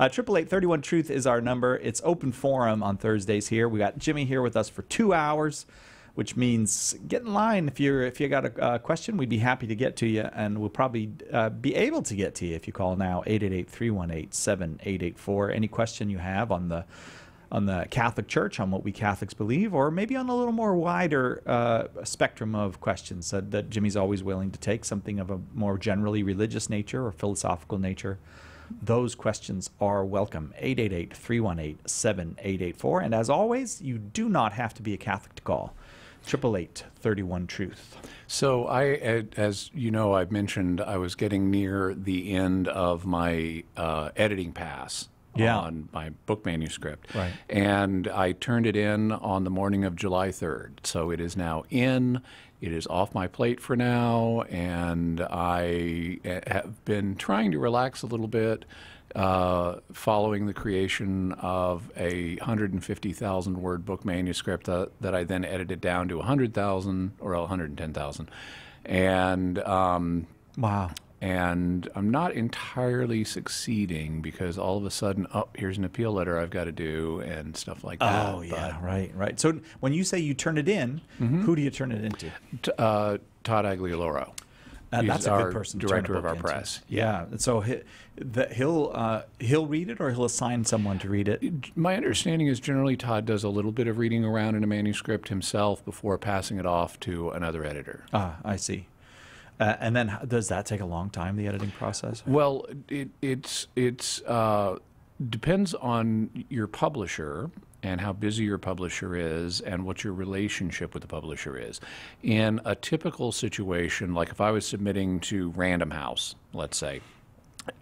888-31 Truth is our number. It's open forum on Thursdays here. We got Jimmy here with us for 2 hours, which means get in line. If you got a question, we'd be happy to get to you, and we'll probably be able to get to you if you call now, 888-318-7884. Any question you have on the Catholic Church, on what we Catholics believe, or maybe on a little more wider spectrum of questions that Jimmy's always willing to take, something of a more generally religious nature or philosophical nature. Those questions are welcome. 888-318-7884. And as always, you do not have to be a Catholic to call. 888-31 Truth. So as you know, I've mentioned I was getting near the end of my editing pass on my book manuscript. Right. And I turned it in on the morning of July 3rd. So it is now in. It is off my plate for now, and I have been trying to relax a little bit following the creation of a 150,000-word book manuscript that I then edited down to 100,000 or 110,000. And wow. And I'm not entirely succeeding because all of a sudden, here's an appeal letter I've got to do and stuff like that. Oh, yeah, right. So when you say you turn it in, who do you turn it into? Todd Aglioloro. That's a good person. Director of our press. Yeah. So he'll read it, or he'll assign someone to read it. My understanding is generally Todd does a little bit of reading around in a manuscript himself before passing it off to another editor. I see. And then does that take a long time, the editing process? Well, it's depends on your publisher and how busy your publisher is and what your relationship with the publisher is. In a typical situation, like if I was submitting to Random House, let's say,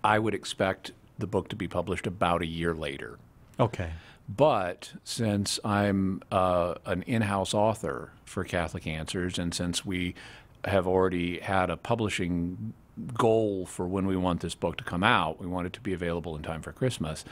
I would expect the book to be published about a year later. Okay. But since I'm an in-house author for Catholic Answers, and since we have already had a publishing goal for when we want this book to come out, we want it to be available in time for Christmas,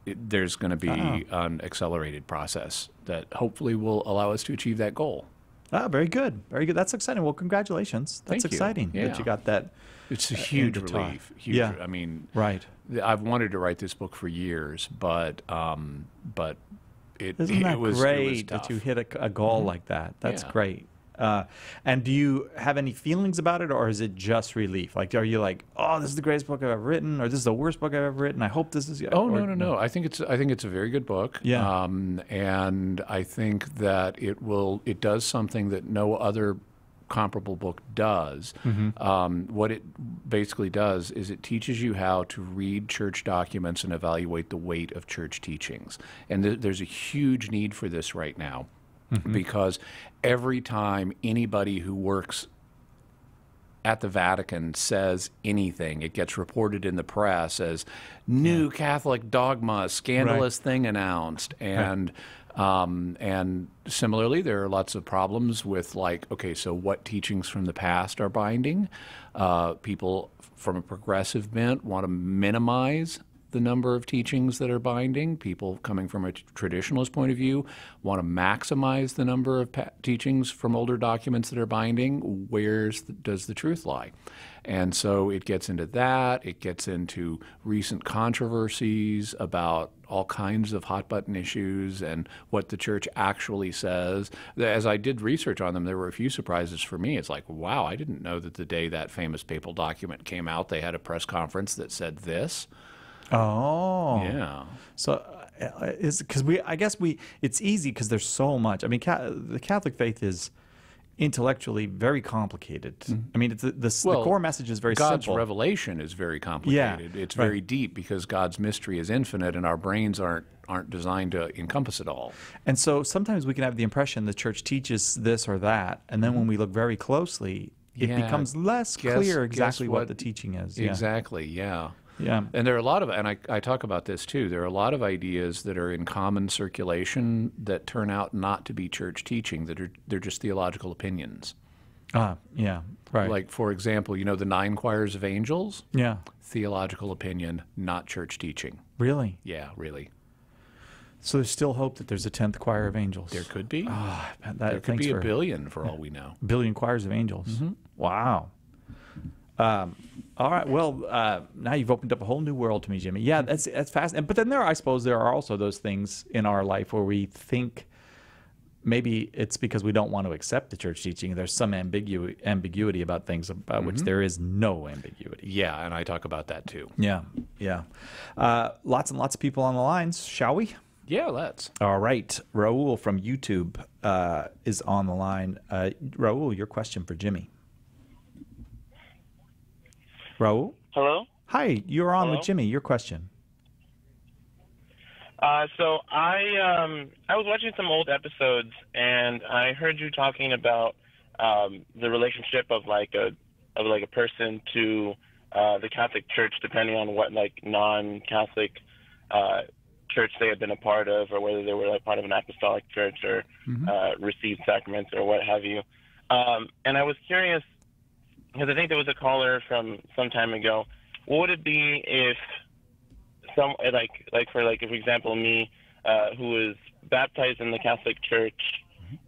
there's going to be an accelerated process that hopefully will allow us to achieve that goal. Very good. Very good. That's exciting. Well, congratulations. That's Thank you. exciting that you got that. It's a huge relief. Huge. Yeah. I mean, right. I've wanted to write this book for years, but it Isn't that was great tough. that you hit a goal like that? That's great. And do you have any feelings about it, or is it just relief? Like, are you like, oh, this is the greatest book I've ever written, or this is the worst book I've ever written? I hope this is. Oh, no. I think it's a very good book. Yeah. And I think that it does something that no other comparable book does. What it basically does is it teaches you how to read church documents and evaluate the weight of church teachings. And there's a huge need for this right now. Because every time anybody who works at the Vatican says anything, it gets reported in the press as new Catholic dogma, scandalous thing announced. And similarly, there are lots of problems with, like, okay, so what teachings from the past are binding? People from a progressive bent want to minimize the number of teachings that are binding. People coming from a traditionalist point of view want to maximize the number of teachings from older documents that are binding. Where does the truth lie? And so it gets into that. It gets into recent controversies about all kinds of hot-button issues and what the church actually says. As I did research on them, there were a few surprises for me. It's like, wow, I didn't know that the day that famous papal document came out, they had a press conference that said this. Oh, yeah. So, it's easy because there's so much. I mean, the Catholic faith is intellectually very complicated. I mean, the core message is very God's simple. revelation is very complicated. Yeah, it's very deep because God's mystery is infinite, and our brains aren't designed to encompass it all. And so sometimes we can have the impression the church teaches this or that, and then when we look very closely, it becomes less clear exactly what the teaching is. Exactly. Yeah. Yeah. And there are a lot of, and I talk about this too, there are a lot of ideas that are in common circulation that turn out not to be church teaching, they're just theological opinions. Yeah, right. Like, for example, you know the 9 choirs of angels? Yeah. Theological opinion, not church teaching. Really? Yeah, really. So there's still hope that there's a 10th choir of angels. There could be. There could be a billion for all we know. A billion choirs of angels. Wow. All right. Well, now you've opened up a whole new world to me, Jimmy. Yeah, that's fascinating. But then I suppose there are also those things in our life where we think maybe it's because we don't want to accept the church teaching. There's some ambiguity about things about which there is no ambiguity. Yeah, and I talk about that too. Yeah, yeah. Lots and lots of people on the lines. Shall we? Yeah, let's. All right. Raul from YouTube is on the line. Raul, your question for Jimmy. Raul? Hello? Hi, you're on Hello? with Jimmy. Your question. So I was watching some old episodes, and I heard you talking about the relationship of like a person to the Catholic Church, depending on what like non-Catholic church they had been a part of, or whether they were like part of an apostolic church or received sacraments or what have you. And I was curious, because I think there was a caller from some time ago. What would it be if for example, me, who was baptized in the Catholic Church,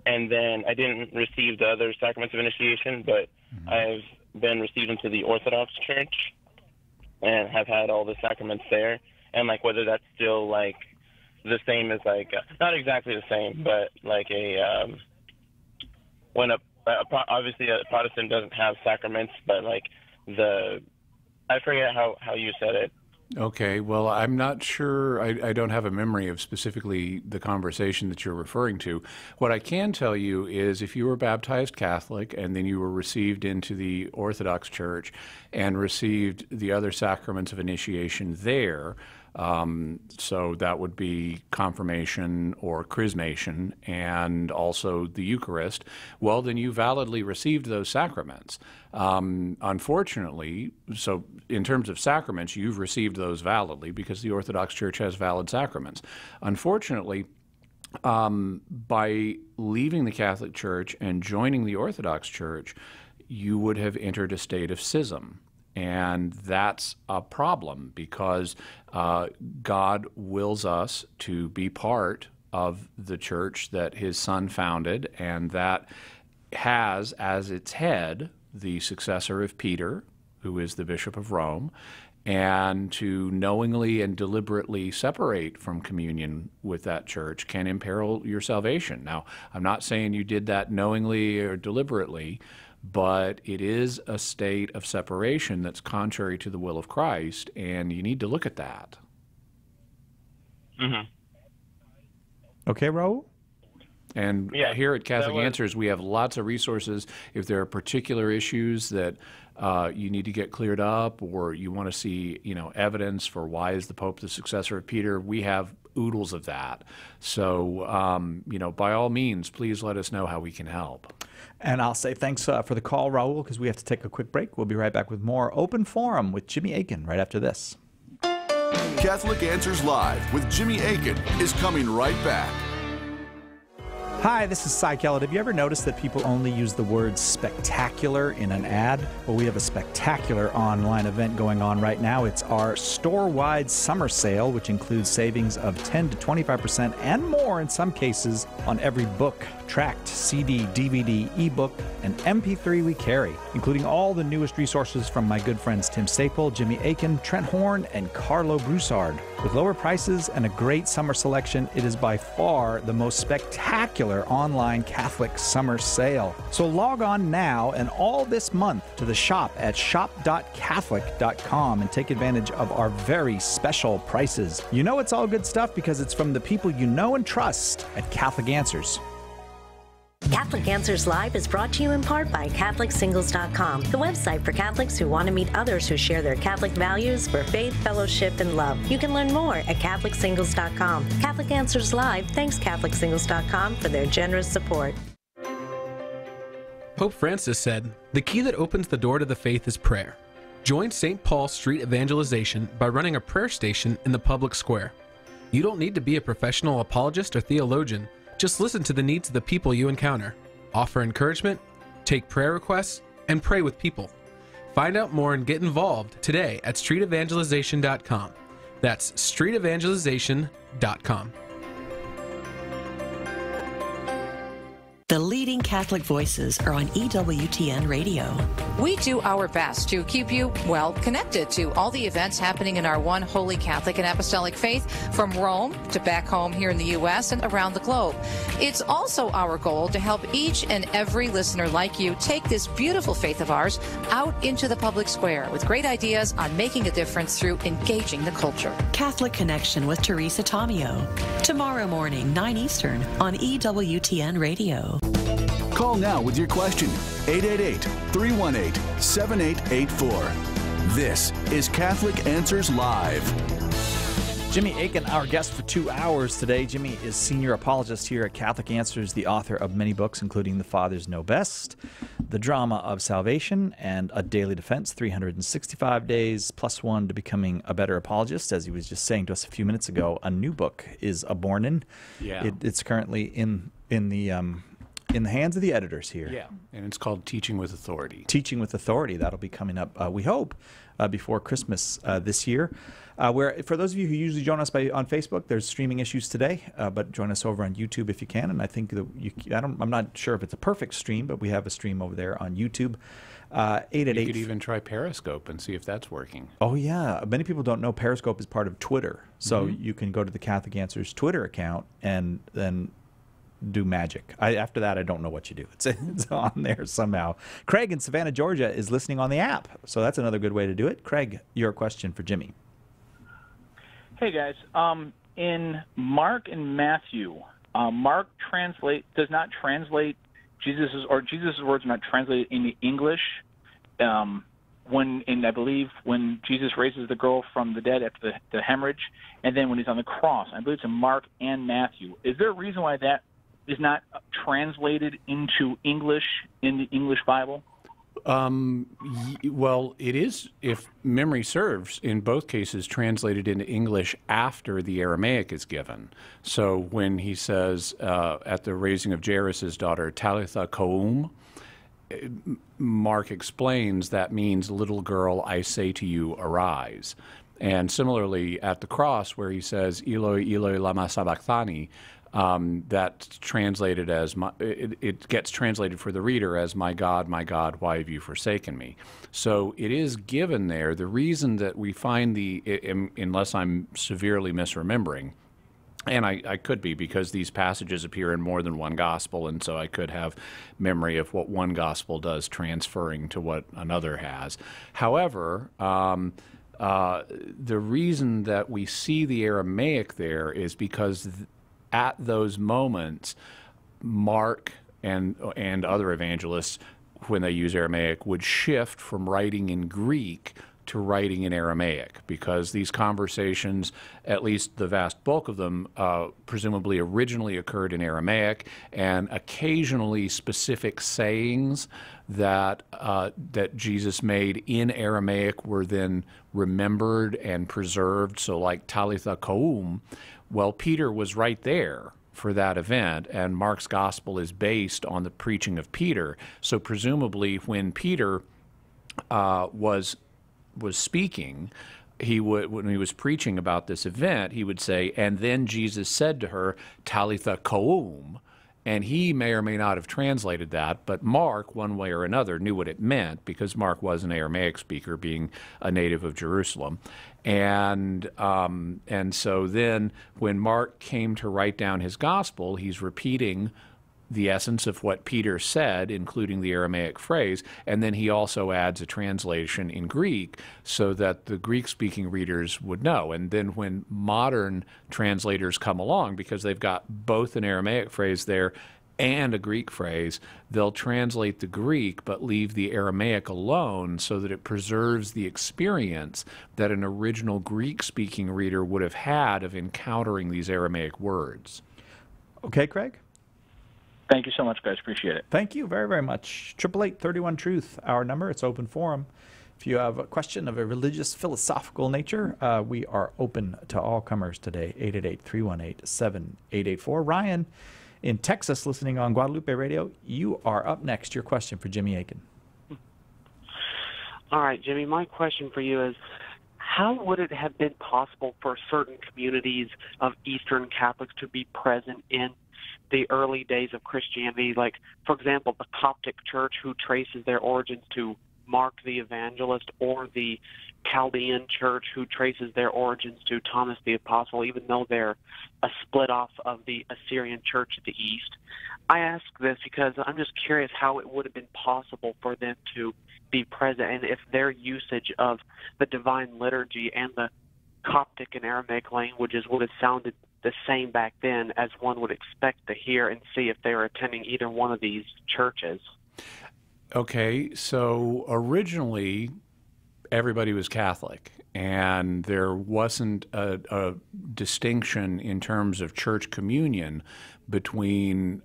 and then I didn't receive the other sacraments of initiation, but I've been received into the Orthodox Church and have had all the sacraments there, and like whether that's still like the same as like not exactly the same, but like when obviously a Protestant doesn't have sacraments, but like I forget how you said it. Okay, well, I'm not sure. I don't have a memory of specifically the conversation that you're referring to. What I can tell you is if you were baptized Catholic and then you were received into the Orthodox Church and received the other sacraments of initiation there, so that would be confirmation or chrismation and also the Eucharist, well, then you validly received those sacraments. Unfortunately, so in terms of sacraments, you've received those validly because the Orthodox Church has valid sacraments. Unfortunately, by leaving the Catholic Church and joining the Orthodox Church, you would have entered a state of schism. And that's a problem because God wills us to be part of the church that his son founded, and that has as its head the successor of Peter, who is the Bishop of Rome, and to knowingly and deliberately separate from communion with that church can imperil your salvation. Now, I'm not saying you did that knowingly or deliberately, but it is a state of separation that's contrary to the will of Christ, and you need to look at that. Mm-hmm. Okay, Raul? And here at Catholic Answers, we have lots of resources. If there are particular issues that you need to get cleared up, or you want to see, evidence for why is the Pope the successor of Peter, we have oodles of that. So, by all means, please let us know how we can help. And I'll say thanks for the call, Raul, because we have to take a quick break. We'll be right back with more Open Forum with Jimmy Akin right after this. Catholic Answers Live with Jimmy Akin is coming right back. Hi, this is Cy Kellett. Have you ever noticed that people only use the word spectacular in an ad? Well, we have a spectacular online event going on right now. It's our store-wide summer sale, which includes savings of 10 to 25% and more in some cases on every book, tract, CD, DVD, ebook, and MP3 we carry, including all the newest resources from my good friends Tim Staple, Jimmy Akin, Trent Horn, and Carlo Broussard. With lower prices and a great summer selection, it is by far the most spectacular online Catholic summer sale. So log on now and all this month to the shop at shop.catholic.com and take advantage of our very special prices. You know it's all good stuff because it's from the people you know and trust at Catholic Answers. Catholic Answers Live is brought to you in part by CatholicSingles.com, the website for Catholics who want to meet others who share their Catholic values for faith, fellowship, and love. You can learn more at CatholicSingles.com. Catholic Answers Live thanks CatholicSingles.com for their generous support. Pope Francis said, "The key that opens the door to the faith is prayer." Join St. Paul Street Evangelization by running a prayer station in the public square. You don't need to be a professional apologist or theologian. Just listen to the needs of the people you encounter. Offer encouragement, take prayer requests, and pray with people. Find out more and get involved today at streetevangelization.com. That's streetevangelization.com. The leading Catholic voices are on EWTN Radio. We do our best to keep you, well, connected to all the events happening in our one holy Catholic and apostolic faith, from Rome to back home here in the U.S. and around the globe. It's also our goal to help each and every listener like you take this beautiful faith of ours out into the public square with great ideas on making a difference through engaging the culture. Catholic Connection with Teresa Tomeo. Tomorrow morning, 9 Eastern on EWTN Radio. Call now with your question. 888-318-7884. This is Catholic Answers Live. Jimmy Akin, our guest for 2 hours today. Jimmy is senior apologist here at Catholic Answers, the author of many books, including The Fathers Know Best, The Drama of Salvation, and A Daily Defense, 365 Days plus one to becoming a better apologist. As he was just saying to us a few minutes ago, a new book is a-bornin'. Yeah. It's currently in the hands of the editors here. Yeah, and it's called Teaching with Authority. Teaching with Authority. That'll be coming up, we hope, before Christmas this year. Where for those of you who usually join us on Facebook, there's streaming issues today, but join us over on YouTube if you can. And I think that I'm not sure if it's a perfect stream, but we have a stream over there on YouTube. 888. You could even try Periscope and see if that's working. Oh yeah, many people don't know Periscope is part of Twitter, so you can go to the Catholic Answers Twitter account and then do magic. After that, I don't know what you do. It's on there somehow. Craig in Savannah, Georgia, is listening on the app, so that's another good way to do it. Craig, your question for Jimmy. Hey guys, in Mark and Matthew, Mark does not translate Jesus' words are not translated into English. I believe when Jesus raises the girl from the dead after the hemorrhage, and then when he's on the cross, I believe it's in Mark and Matthew. Is there a reason why that is not translated into English in the English Bible? Well, it is, if memory serves, in both cases translated into English after the Aramaic is given. So when he says at the raising of Jairus' daughter, Talitha koum, Mark explains that means, little girl, I say to you, arise. And similarly at the cross where he says, Eloi, Eloi, lama sabachthani, that's translated as, it gets translated for the reader as, my God, why have you forsaken me? So it is given there. The reason that we find unless I'm severely misremembering, and I could be, because these passages appear in more than one gospel, and so I could have memory of what one gospel does transferring to what another has. However, the reason that we see the Aramaic there is because at those moments, Mark and other evangelists, when they use Aramaic, would shift from writing in Greek to writing in Aramaic, because these conversations, at least the vast bulk of them, presumably originally occurred in Aramaic, and occasionally specific sayings that Jesus made in Aramaic were then remembered and preserved. So like Talitha koum, well, Peter was right there for that event, and Mark's gospel is based on the preaching of Peter. So presumably when Peter was speaking, when he was preaching about this event, he would say, and then Jesus said to her, Talitha koum, and he may or may not have translated that, but Mark, one way or another, knew what it meant, because Mark was an Aramaic speaker, being a native of Jerusalem. And so then when Mark came to write down his gospel, he's repeating the essence of what Peter said, including the Aramaic phrase, and then he also adds a translation in Greek so that the Greek-speaking readers would know. And then when modern translators come along, because they've got both an Aramaic phrase there and a Greek phrase, they'll translate the Greek but leave the Aramaic alone so that it preserves the experience that an original Greek-speaking reader would have had of encountering these Aramaic words. Okay, Craig? Thank you so much, guys. Appreciate it. Thank you very, very much. 888-31-TRUTH, our number. It's open forum. If you have a question of a religious, philosophical nature, we are open to all comers today. 888-318-7884. Ryan in Texas, listening on Guadalupe Radio. You are up next. Your question for Jimmy Akin. All right, Jimmy, my question for you is, how would it have been possible for certain communities of Eastern Catholics to be present in the early days of Christianity. Like, for example, the Coptic Church, who traces their origins to Mark the Evangelist, or the Chaldean Church, who traces their origins to Thomas the Apostle, even though they're a split off of the Assyrian Church at the east. I ask this because I'm just curious how it would have been possible for them to be present, and if their usage of the Divine Liturgy and the Coptic and Aramaic languages would have sounded the same back then as one would expect to hear and see if they were attending either one of these churches. Okay, so originally everybody was Catholic, and there wasn't a distinction in terms of church communion between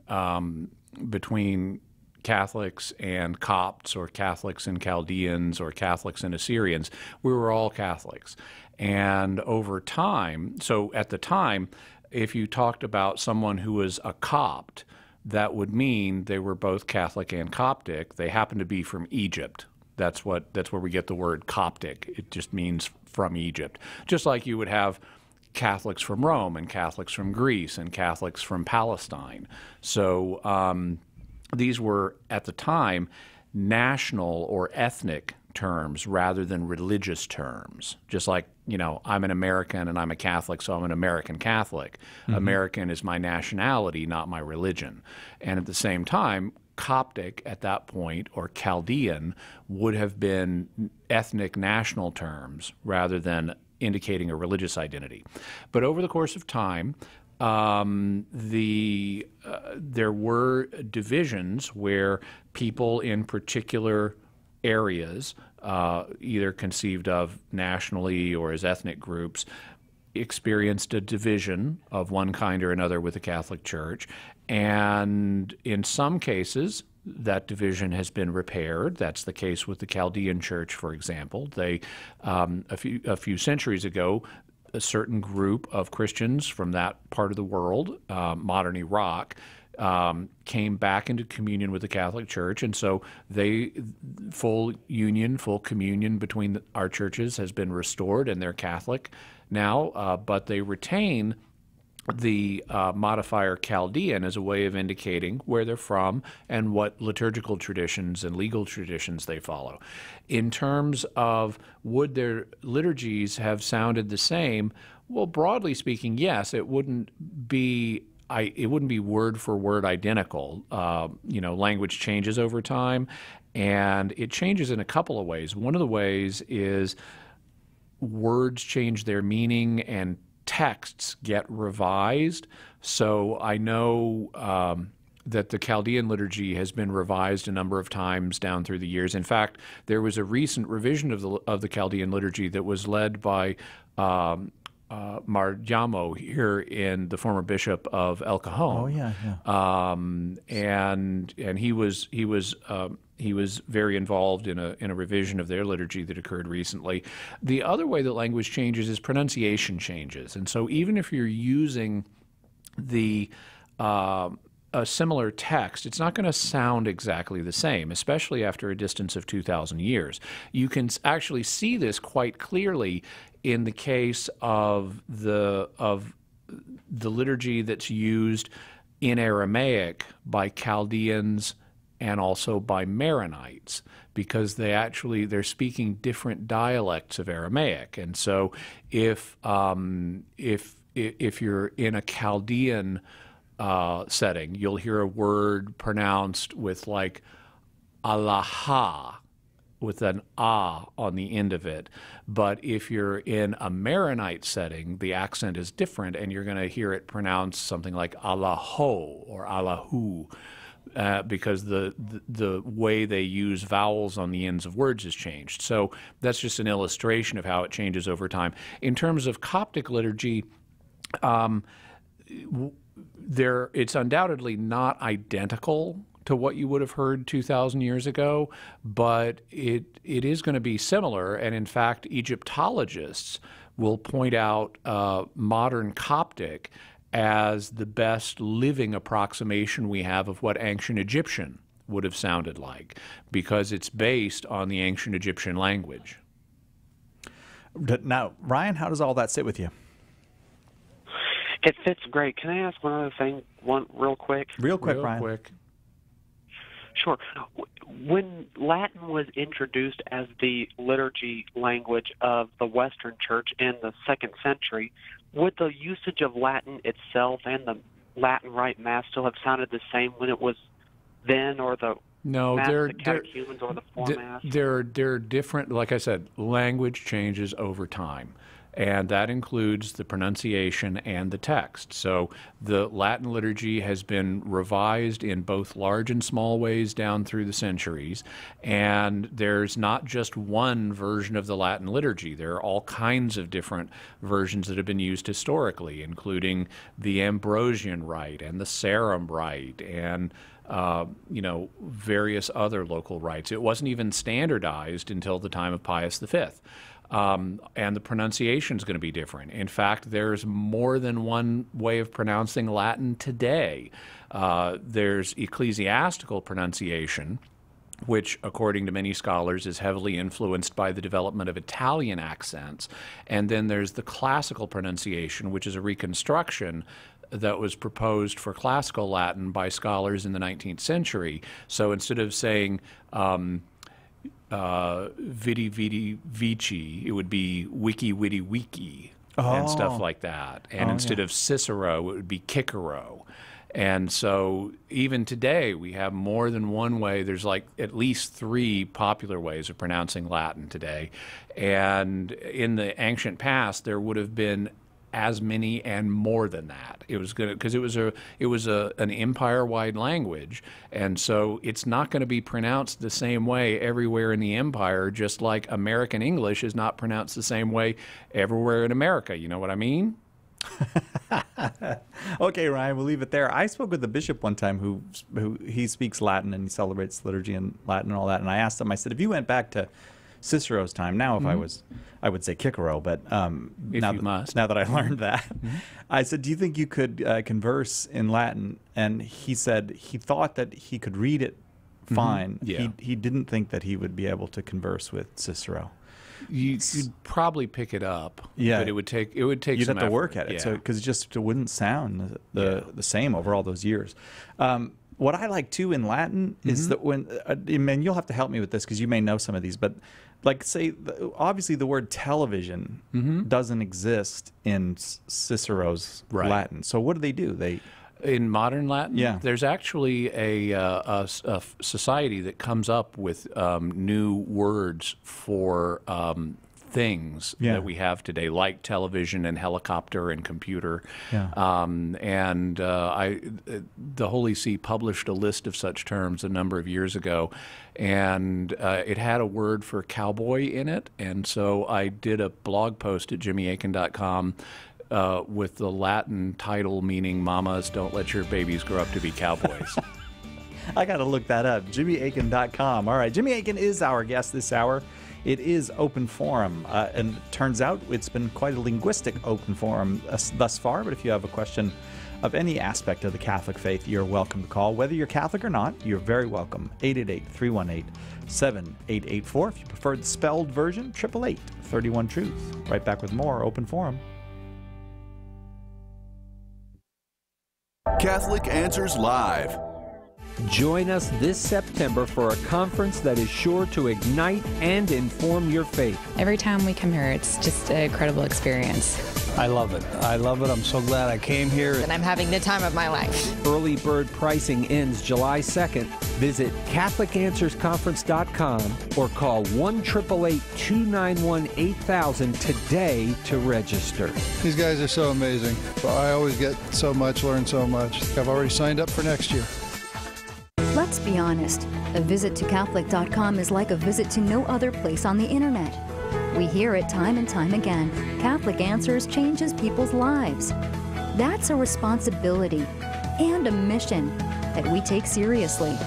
Catholics and Copts, or Catholics and Chaldeans, or Catholics and Assyrians. We were all Catholics. And over time, so at the time, if you talked about someone who was a Copt, that would mean they were both Catholic and Coptic. They happened to be from Egypt. That's where we get the word Coptic. It just means from Egypt. Just like you would have Catholics from Rome and Catholics from Greece and Catholics from Palestine. So these were, at the time, national or ethnic terms rather than religious terms. Just like, I'm an American and I'm a Catholic, so I'm an American Catholic. Mm-hmm. American is my nationality, not my religion. And at the same time, Coptic at that point, or Chaldean, would have been ethnic national terms rather than indicating a religious identity. But over the course of time, there were divisions where people in particular areas, either conceived of nationally or as ethnic groups, experienced a division of one kind or another with the Catholic Church. And in some cases, that division has been repaired. That's the case with the Chaldean Church, for example. They, a few centuries ago, a certain group of Christians from that part of the world, modern Iraq, came back into communion with the Catholic Church, and so full communion between our churches has been restored, and they're Catholic now, but they retain the modifier Chaldean as a way of indicating where they're from and what liturgical traditions and legal traditions they follow. In terms of would their liturgies have sounded the same, well, broadly speaking, yes. It wouldn't be word for word identical. Language changes over time, and it changes in a couple of ways. One of the ways is words change their meaning and texts get revised. So I know that the Chaldean liturgy has been revised a number of times down through the years. In fact, there was a recent revision of the Chaldean liturgy that was led by Marjamo here, in the former bishop of El Cajon. Oh yeah. And he was very involved in a revision of their liturgy that occurred recently. The other way that language changes is pronunciation changes, and so even if you're using a similar text, it's not going to sound exactly the same, especially after a distance of 2,000 years. You can actually see this quite clearly in the case of the liturgy that's used in Aramaic by Chaldeans and also by Maronites, because they're speaking different dialects of Aramaic. And so if you're in a Chaldean setting, you'll hear a word pronounced with like alaha, with an ah on the end of it. But if you're in a Maronite setting, the accent is different, and you're going to hear it pronounced something like Allaho or Allahu, because the way they use vowels on the ends of words has changed. So that's just an illustration of how it changes over time. In terms of Coptic liturgy, it's undoubtedly not identical to what you would have heard 2,000 years ago, but it is going to be similar. And in fact, Egyptologists will point out modern Coptic as the best living approximation we have of what ancient Egyptian would have sounded like, because it's based on the ancient Egyptian language. Now, Ryan, how does all that sit with you? It fits great. Can I ask one other thing, one real quick? Real quick, Real Ryan. quick. Sure. When Latin was introduced as the liturgy language of the Western Church in the 2nd century, would the usage of Latin itself and the Latin Rite Mass still have sounded the same when it was then, or the No, Mass, they're the catechumens, or the format? they're different. Like I said, language changes over time, and that includes the pronunciation and the text. So the Latin liturgy has been revised in both large and small ways down through the centuries, and there's not just one version of the Latin liturgy. There are all kinds of different versions that have been used historically, including the Ambrosian Rite and the Sarum Rite and various other local rites. It wasn't even standardized until the time of Pius V. And the pronunciation is going to be different. In fact, there's more than one way of pronouncing Latin today. There's ecclesiastical pronunciation, which, according to many scholars, is heavily influenced by the development of Italian accents. And then there's the classical pronunciation, which is a reconstruction that was proposed for classical Latin by scholars in the 19th century. So instead of saying vidi vidi vici, it would be wiki witty wiki and stuff like that. And instead of Cicero, it would be Cicero. And so even today, we have more than one way. There's like at least 3 popular ways of pronouncing Latin today. And in the ancient past, there would have been as many and more than that. It was going because it was an empire-wide language, and so it's not going to be pronounced the same way everywhere in the empire, just like American English is not pronounced the same way everywhere in America. You know what I mean? Okay, Ryan, we'll leave it there. I spoke with a bishop one time who he speaks Latin and he celebrates liturgy in Latin and all that, and I asked him, I said, if you went back to Cicero's time, now if I would say Cicero, but now that I learned that, I said, do you think you could converse in Latin? And he said he thought that he could read it fine. Yeah. He didn't think that he would be able to converse with Cicero. You'd probably pick it up, yeah, but it would take You'd some have to work effort. at it, so because it wouldn't sound the same over all those years. What I like too in Latin is that when, and you'll have to help me with this because you may know some of these, but like say, obviously the word television doesn't exist in Cicero's Latin. So what do? In modern Latin, yeah, there's actually a society that comes up with new words for things that we have today, like television and helicopter and computer. Yeah. The Holy See published a list of such terms a number of years ago, and it had a word for cowboy in it, and so I did a blog post at jimmyakin.com with the Latin title meaning "Mamas, don't let your babies grow up to be cowboys." I got to look that up. jimmyakin.com. All right, Jimmy Akin is our guest this hour. It is open forum, and it turns out it's been quite a linguistic open forum thus far, but if you have a question of any aspect of the Catholic faith, you're welcome to call. Whether you're Catholic or not, you're very welcome. 888-318-7884. If you prefer the spelled version, 888-31-TRUTH. Right back with more Open Forum. Catholic Answers Live. Join us this September for a conference that is sure to ignite and inform your faith. Every time we come here, it's just an incredible experience. I love it. I love it. I'm so glad I came here. And I'm having the time of my life. Early bird pricing ends July 2nd. Visit CatholicAnswersConference.com or call 1-888-291-8000 today to register. These guys are so amazing. I always get so much, learn so much. I've already signed up for next year. Let's be honest. A visit to Catholic.com is like a visit to no other place on the internet. We hear it time and time again. Catholic Answers changes people's lives. That's a responsibility and a mission that we take seriously.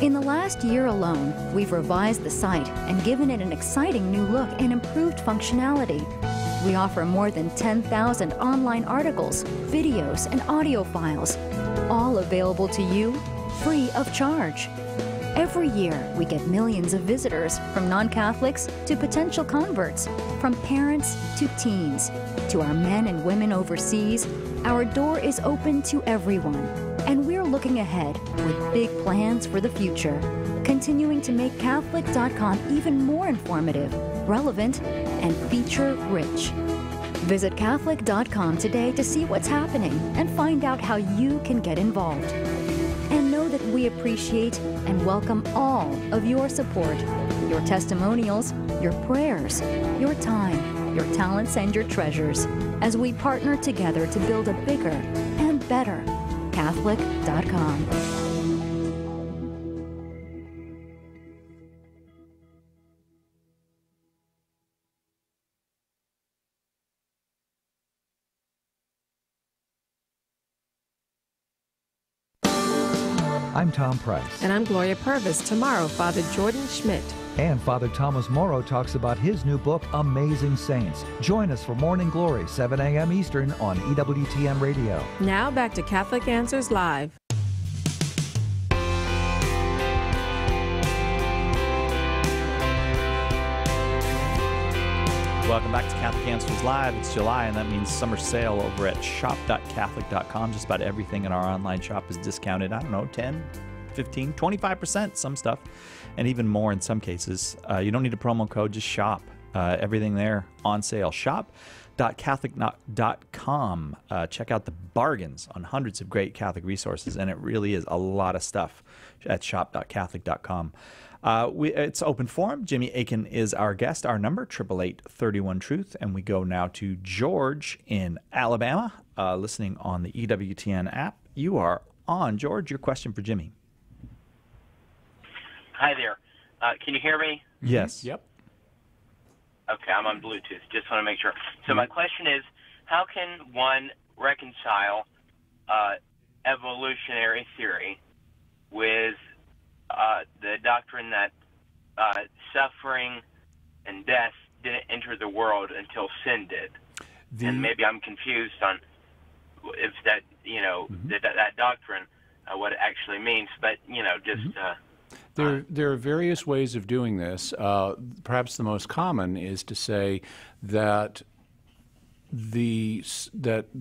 In the last year alone, we've revised the site and given it an exciting new look and improved functionality. We offer more than 10,000 online articles, videos, and audio files, all available to you free of charge. Every year, we get millions of visitors, from non-Catholics to potential converts, from parents to teens. to our men and women overseas, our door is open to everyone. And we're looking ahead with big plans for the future, continuing to make Catholic.com even more informative, relevant, and feature-rich. Visit Catholic.com today to see what's happening and find out how you can get involved. And know that we appreciate and welcome all of your support, your testimonials, your prayers, your time, your talents, and your treasures as we partner together to build a bigger and better Catholic.com. I'm Tom Price. And I'm Gloria Purvis. Tomorrow, Father Jordan Schmidt. And Father Thomas Morrow talks about his new book, Amazing Saints. Join us for Morning Glory, 7 a.m. Eastern on EWTN Radio. Now back to Catholic Answers Live. Welcome back to Catholic Answers Live. It's July, and that means summer sale over at shop.catholic.com. Just about everything in our online shop is discounted. I don't know, 10, 15, 25%, some stuff, and even more in some cases. You don't need a promo code, just shop. Everything there on sale. Shop.catholic.com. Check out the bargains on hundreds of great Catholic resources, and it really is a lot of stuff at shop.catholic.com. It's open forum. Jimmy Akin is our guest. Our number, 888-31-TRUTH. And we go now to George in Alabama, listening on the EWTN app. You are on, George. Your question for Jimmy. Hi there. Can you hear me? Yes. Yep. Okay, I'm on Bluetooth. Just want to make sure. So my question is, how can one reconcile evolutionary theory with the doctrine that suffering and death didn't enter the world until sin did? And maybe I'm confused on if that, that doctrine, what it actually means. But, just... There are various ways of doing this. Perhaps the most common is to say that the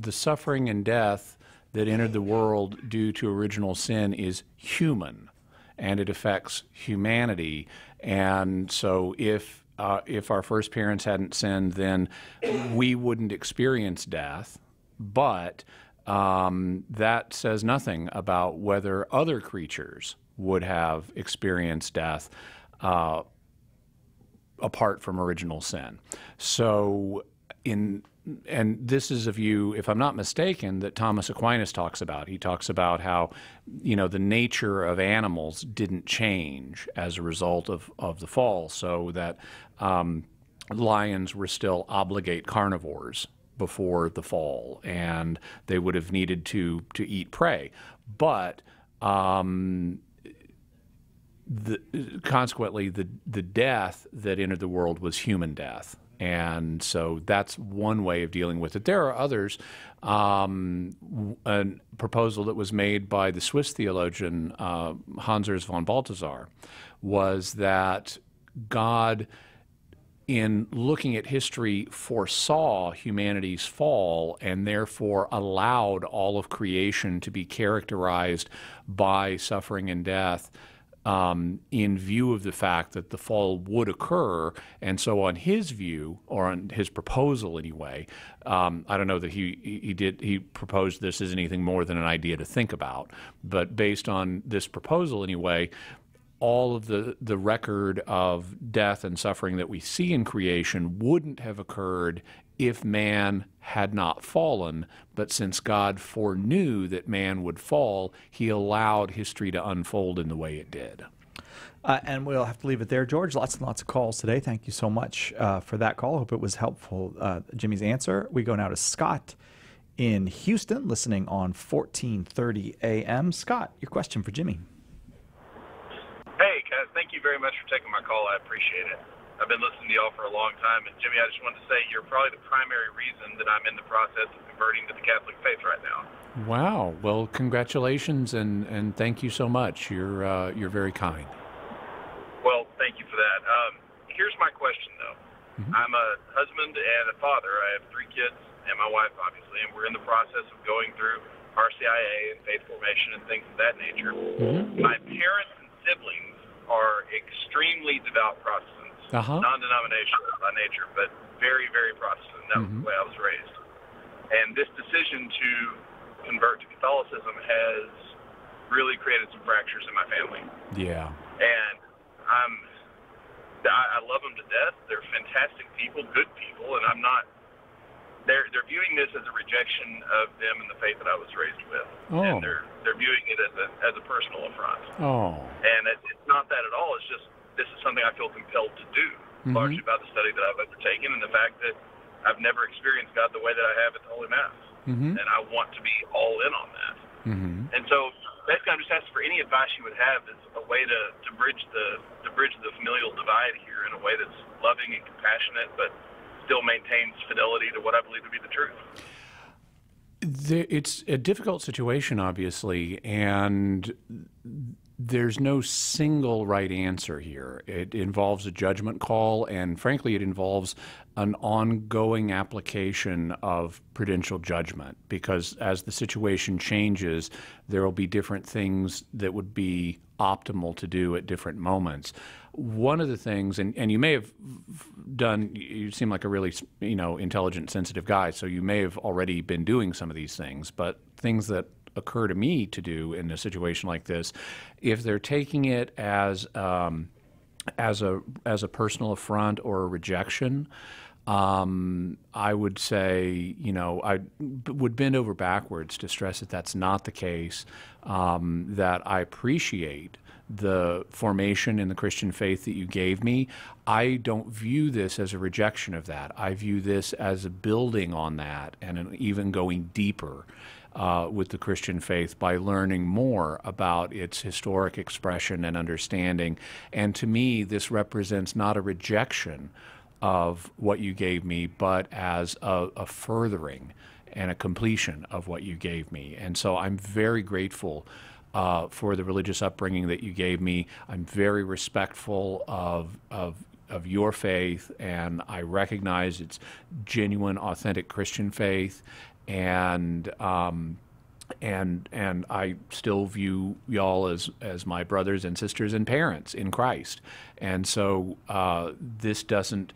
suffering and death that entered the world due to original sin is human, and it affects humanity. And so if our first parents hadn't sinned, then we wouldn't experience death. But that says nothing about whether other creatures would have experienced death apart from original sin. So and this is a view, if I'm not mistaken, that Thomas Aquinas talks about. He talks about how, the nature of animals didn't change as a result of the fall, so that lions were still obligate carnivores before the fall, and they would have needed to eat prey. But consequently, the death that entered the world was human death. And so that's one way of dealing with it. There are others. A proposal that was made by the Swiss theologian Hans Urs von Balthasar was that God, in looking at history, foresaw humanity's fall and therefore allowed all of creation to be characterized by suffering and death in view of the fact that the fall would occur. And so on his view, or on his proposal anyway, I don't know that he proposed this as anything more than an idea to think about, but based on this proposal anyway, all of the record of death and suffering that we see in creation wouldn't have occurred if man had not fallen, but since God foreknew that man would fall, he allowed history to unfold in the way it did. And we'll have to leave it there, George. Lots and lots of calls today. Thank you so much for that call. Hope it was helpful, Jimmy's answer. We go now to Scott in Houston, listening on 1430 AM. Scott, your question for Jimmy. Hey, guys. Thank you very much for taking my call. I appreciate it. I've been listening to y'all for a long time, and Jimmy, I just wanted to say you're probably the primary reason that I'm in the process of converting to the Catholic faith right now. Wow. Well, congratulations, and thank you so much. You're very kind. Well, thank you for that. Here's my question, though. I'm a husband and a father. I have 3 kids, and my wife, obviously, and we're in the process of going through RCIA and faith formation and things of that nature. My parents and siblings are extremely devout Protestants, non-denominational by nature, but very, very Protestant. That was the way I was raised. And this decision to convert to Catholicism has really created some fractures in my family. Yeah. And I love them to death. They're fantastic people, good people, and I'm not. They're viewing this as a rejection of them and the faith that I was raised with, and they're viewing it as a personal affront. And it's not that at all. It's just this is something I feel compelled to do, largely by the study that I've undertaken and the fact that I've never experienced God the way that I have at the Holy Mass, and I want to be all in on that. And so basically, I'm just asking for any advice you would have as a way to bridge the familial divide here in a way that's loving and compassionate, but still maintains fidelity to what I believe to be the truth. It's a difficult situation, obviously, and there's no single right answer here. It involves a judgment call, and frankly, it involves an ongoing application of prudential judgment, because as the situation changes, there will be different things that would be optimal to do at different moments. One of the things, and you may have done, you seem like a really, intelligent, sensitive guy, so you may have already been doing some of these things, but things that occur to me to do in a situation like this, if they're taking it as a personal affront or a rejection, I would say, I would bend over backwards to stress that that's not the case, that I appreciate the formation in the Christian faith that you gave me. I don't view this as a rejection of that. I view this as a building on that and even going deeper with the Christian faith by learning more about its historic expression and understanding. And to me, this represents not a rejection of what you gave me, but as a furthering and a completion of what you gave me. And so I'm very grateful for the religious upbringing that you gave me. I'm very respectful of your faith, and I recognize its genuine, authentic Christian faith. And I still view y'all as my brothers and sisters and parents in Christ. And so this doesn't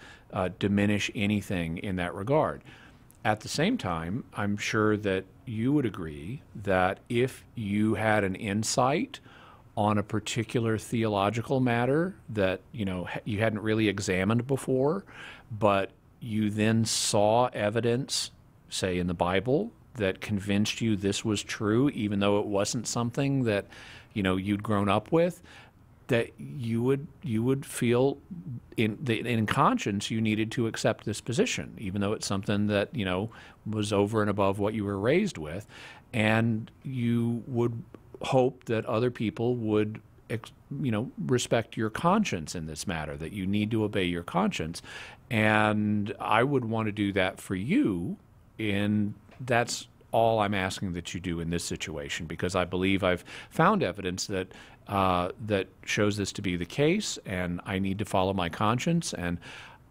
diminish anything in that regard. At the same time, I'm sure that you would agree that if you had an insight on a particular theological matter that you hadn't really examined before, but you then saw evidence, say in the Bible, that convinced you this was true, even though it wasn't something that you'd grown up with, that you would feel in conscience you needed to accept this position, even though it's something that was over and above what you were raised with, and you would hope that other people would respect your conscience in this matter, that you need to obey your conscience. And I would want to do that for you, and that's all I'm asking that you do in this situation, because I believe I've found evidence that shows this to be the case, and I need to follow my conscience. And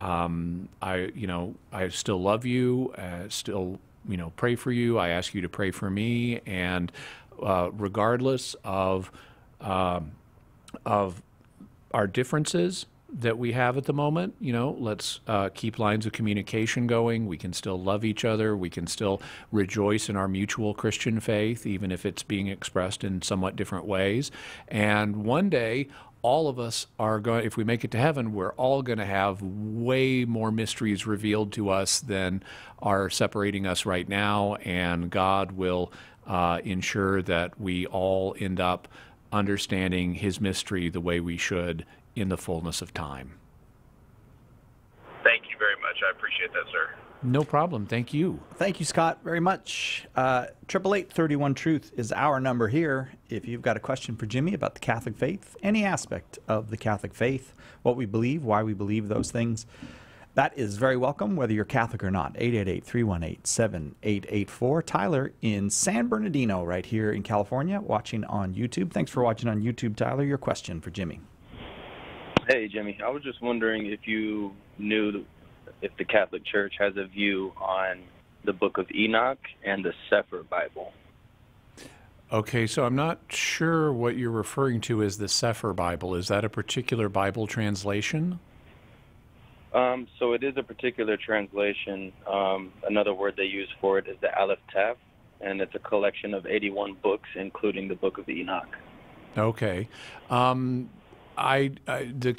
I still love you, still pray for you. I ask you to pray for me, and regardless of our differences that we have at the moment, let's keep lines of communication going. We can still love each other. We can still rejoice in our mutual Christian faith, even if it's being expressed in somewhat different ways. And one day, all of us are going, if we make it to heaven, we're all going to have way more mysteries revealed to us than are separating us right now. And God will ensure that we all end up understanding His mystery the way we should in the fullness of time. Thank you very much. I appreciate that, sir. No problem. Thank you. Thank you, Scott, very much. 888-31-TRUTH is our number here. If you've got a question for Jimmy about the Catholic faith, any aspect of the Catholic faith, what we believe, why we believe those things, that is very welcome, whether you're Catholic or not. 888-318-7884. Tyler in San Bernardino, right here in California, watching on YouTube. Thanks for watching on YouTube, Tyler. Your question for Jimmy. Hey, Jimmy. I was just wondering if you knew if the Catholic Church has a view on the Book of Enoch and the Sefer Bible. Okay, so I'm not sure what you're referring to as the Sefer Bible. Is that a particular Bible translation? So it is a particular translation. Another word they use for it is the Aleph Tav, and it's a collection of 81 books, including the Book of Enoch. Okay. The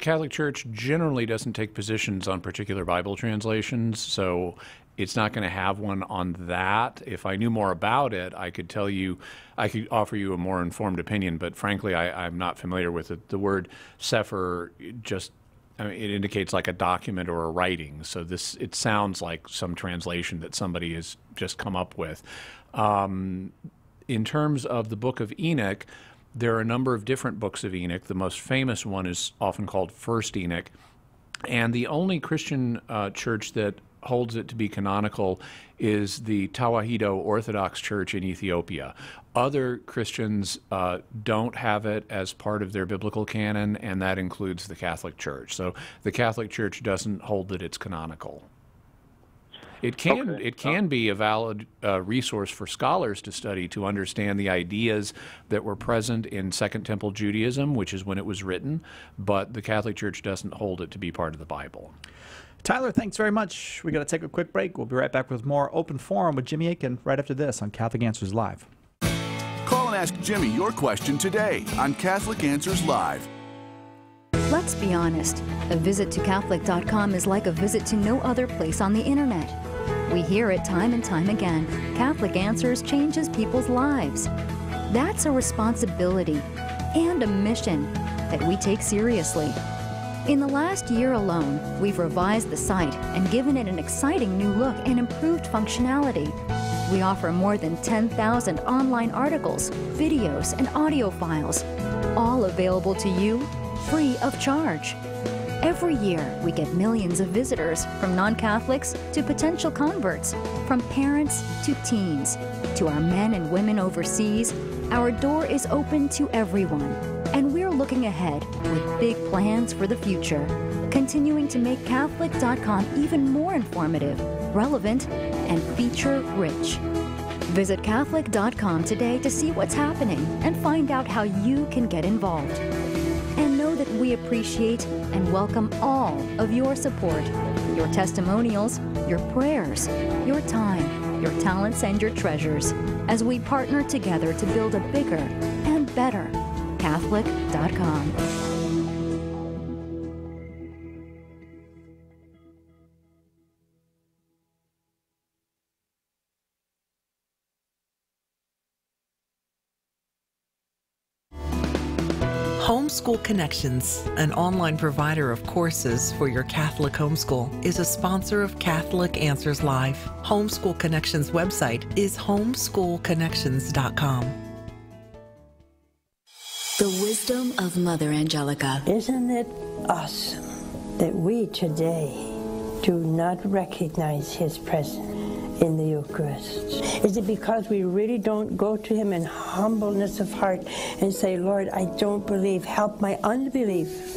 Catholic Church generally doesn't take positions on particular Bible translations, so it's not going to have one on that. If I knew more about it, I could tell you, I could offer you a more informed opinion, but frankly, I'm not familiar with it. The word Sefer just, I mean, it indicates like a document or a writing, so it sounds like some translation that somebody has just come up with. In terms of the Book of Enoch, there are a number of different books of Enoch. The most famous one is often called First Enoch, and the only Christian church that holds it to be canonical is the Tawahedo Orthodox Church in Ethiopia. Other Christians don't have it as part of their biblical canon, and that includes the Catholic Church. So the Catholic Church doesn't hold that it's canonical. It can be a valid resource for scholars to study to understand the ideas that were present in Second Temple Judaism, which is when it was written, but the Catholic Church doesn't hold it to be part of the Bible. Tyler, thanks very much. We got to take a quick break. We'll be right back with more Open Forum with Jimmy Akin right after this on Catholic Answers Live. Call and ask Jimmy your question today on Catholic Answers Live. Let's be honest. A visit to Catholic.com is like a visit to no other place on the internet. We hear it time and time again. Catholic Answers changes people's lives. That's a responsibility and a mission that we take seriously. In the last year alone, we've revised the site and given it an exciting new look and improved functionality. We offer more than 10,000 online articles, videos, and audio files, all available to you free of charge. Every year, we get millions of visitors, from non-Catholics to potential converts, from parents to teens, to our men and women overseas. Our door is open to everyone, and we're looking ahead with big plans for the future, continuing to make Catholic.com even more informative, relevant, and feature-rich. Visit Catholic.com today to see what's happening and find out how you can get involved. And know that we appreciate and welcome all of your support, your testimonials, your prayers, your time, your talents, and your treasures as we partner together to build a bigger and better Catholic.com. Homeschool Connections, an online provider of courses for your Catholic homeschool, is a sponsor of Catholic Answers Live. Homeschool Connections website is homeschoolconnections.com. The wisdom of Mother Angelica. Isn't it awesome that we today do not recognize His presence in the Eucharist? Is it because we really don't go to Him in humbleness of heart and say, Lord, I don't believe, help my unbelief.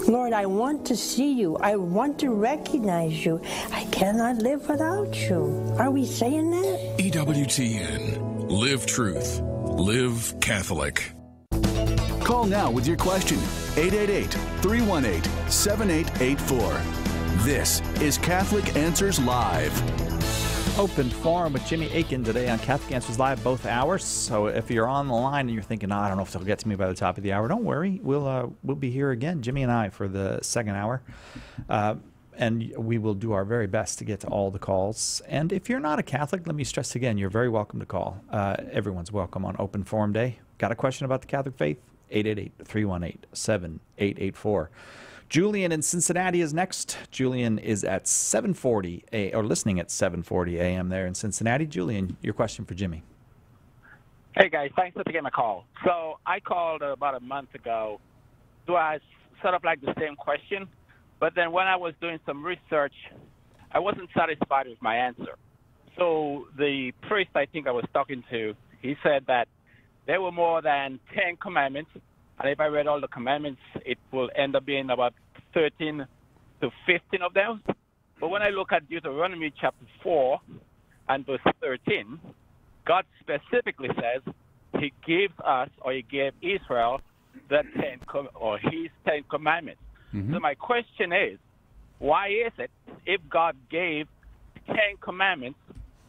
Lord, I want to see you. I want to recognize you. I cannot live without you. Are we saying that? EWTN. Live truth. Live Catholic. Call now with your question. 888-318-7884. This is Catholic Answers Live. Open Forum with Jimmy Akin today on Catholic Answers Live, both hours. So if you're on the line and you're thinking, I don't know if they'll get to me by the top of the hour, don't worry. We'll be here again, Jimmy and I, for the second hour. And we will do our very best to get to all the calls. And if you're not a Catholic, let me stress again, you're very welcome to call. Everyone's welcome on Open Forum Day. Got a question about the Catholic faith? 888-318-7884. Julian in Cincinnati is next. Julian is at 7:40 or listening at 7:40 a.m. there in Cincinnati. Julian, your question for Jimmy. Hey guys, thanks for taking my call. So I called about a month ago to ask sort of like the same question, but then when I was doing some research, I wasn't satisfied with my answer. So the priest I think I was talking to, he said that there were more than 10 commandments, and if I read all the commandments, it will end up being about 13 to 15 of them. But when I look at Deuteronomy chapter 4, and verse 13, God specifically says he gives us, or he gave Israel, his 10 commandments. So my question is, why is it, if God gave 10 commandments,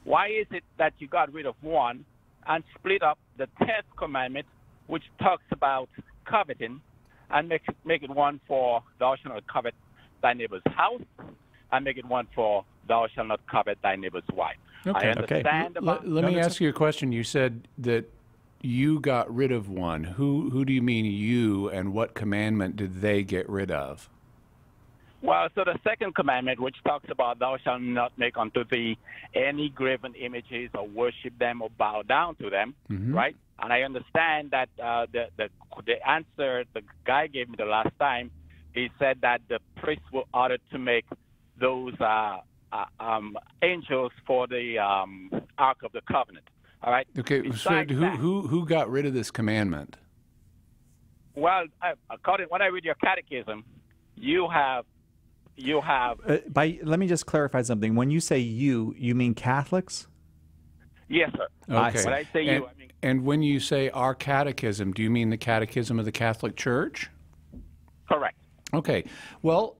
why is it that you got rid of one and split up the 10th commandment, which talks about coveting, and make it one for thou shalt not covet thy neighbor's house, and make it one for thou shalt not covet thy neighbor's wife? Okay. I understand about... Let me ask you a question. You said that you got rid of one. Who do you mean you, and what commandment did they get rid of? Well, so the second commandment, which talks about thou shalt not make unto thee any graven images or worship them or bow down to them, right? And I understand that the answer the guy gave me the last time, he said that the priests were ordered to make those angels for the Ark of the Covenant. All right. Okay. So who got rid of this commandment? Well, according when I read your catechism, you have. Let me just clarify something. When you say you mean Catholics? Yes, sir. Okay. When I say you, I mean. And when you say our catechism, do you mean the Catechism of the Catholic Church? Correct. Okay. Well,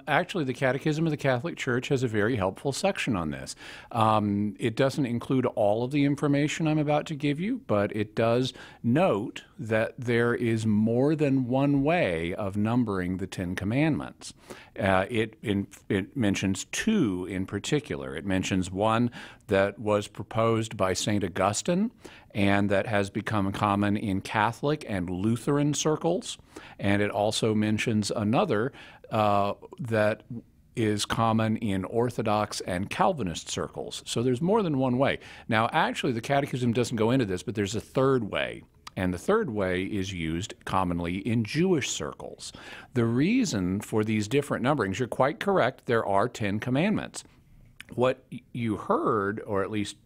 actually, the Catechism of the Catholic Church has a very helpful section on this. It doesn't include all of the information I'm about to give you, but it does note that there is more than one way of numbering the 10 Commandments. It mentions two in particular. It mentions one that was proposed by St. Augustine and that has become common in Catholic and Lutheran circles. And it also mentions another that is common in Orthodox and Calvinist circles. So there's more than one way. Now, actually, the Catechism doesn't go into this, but there's a third way. And the third way is used commonly in Jewish circles. The reason for these different numberings, you're quite correct, there are 10 commandments. What you heard, or at least,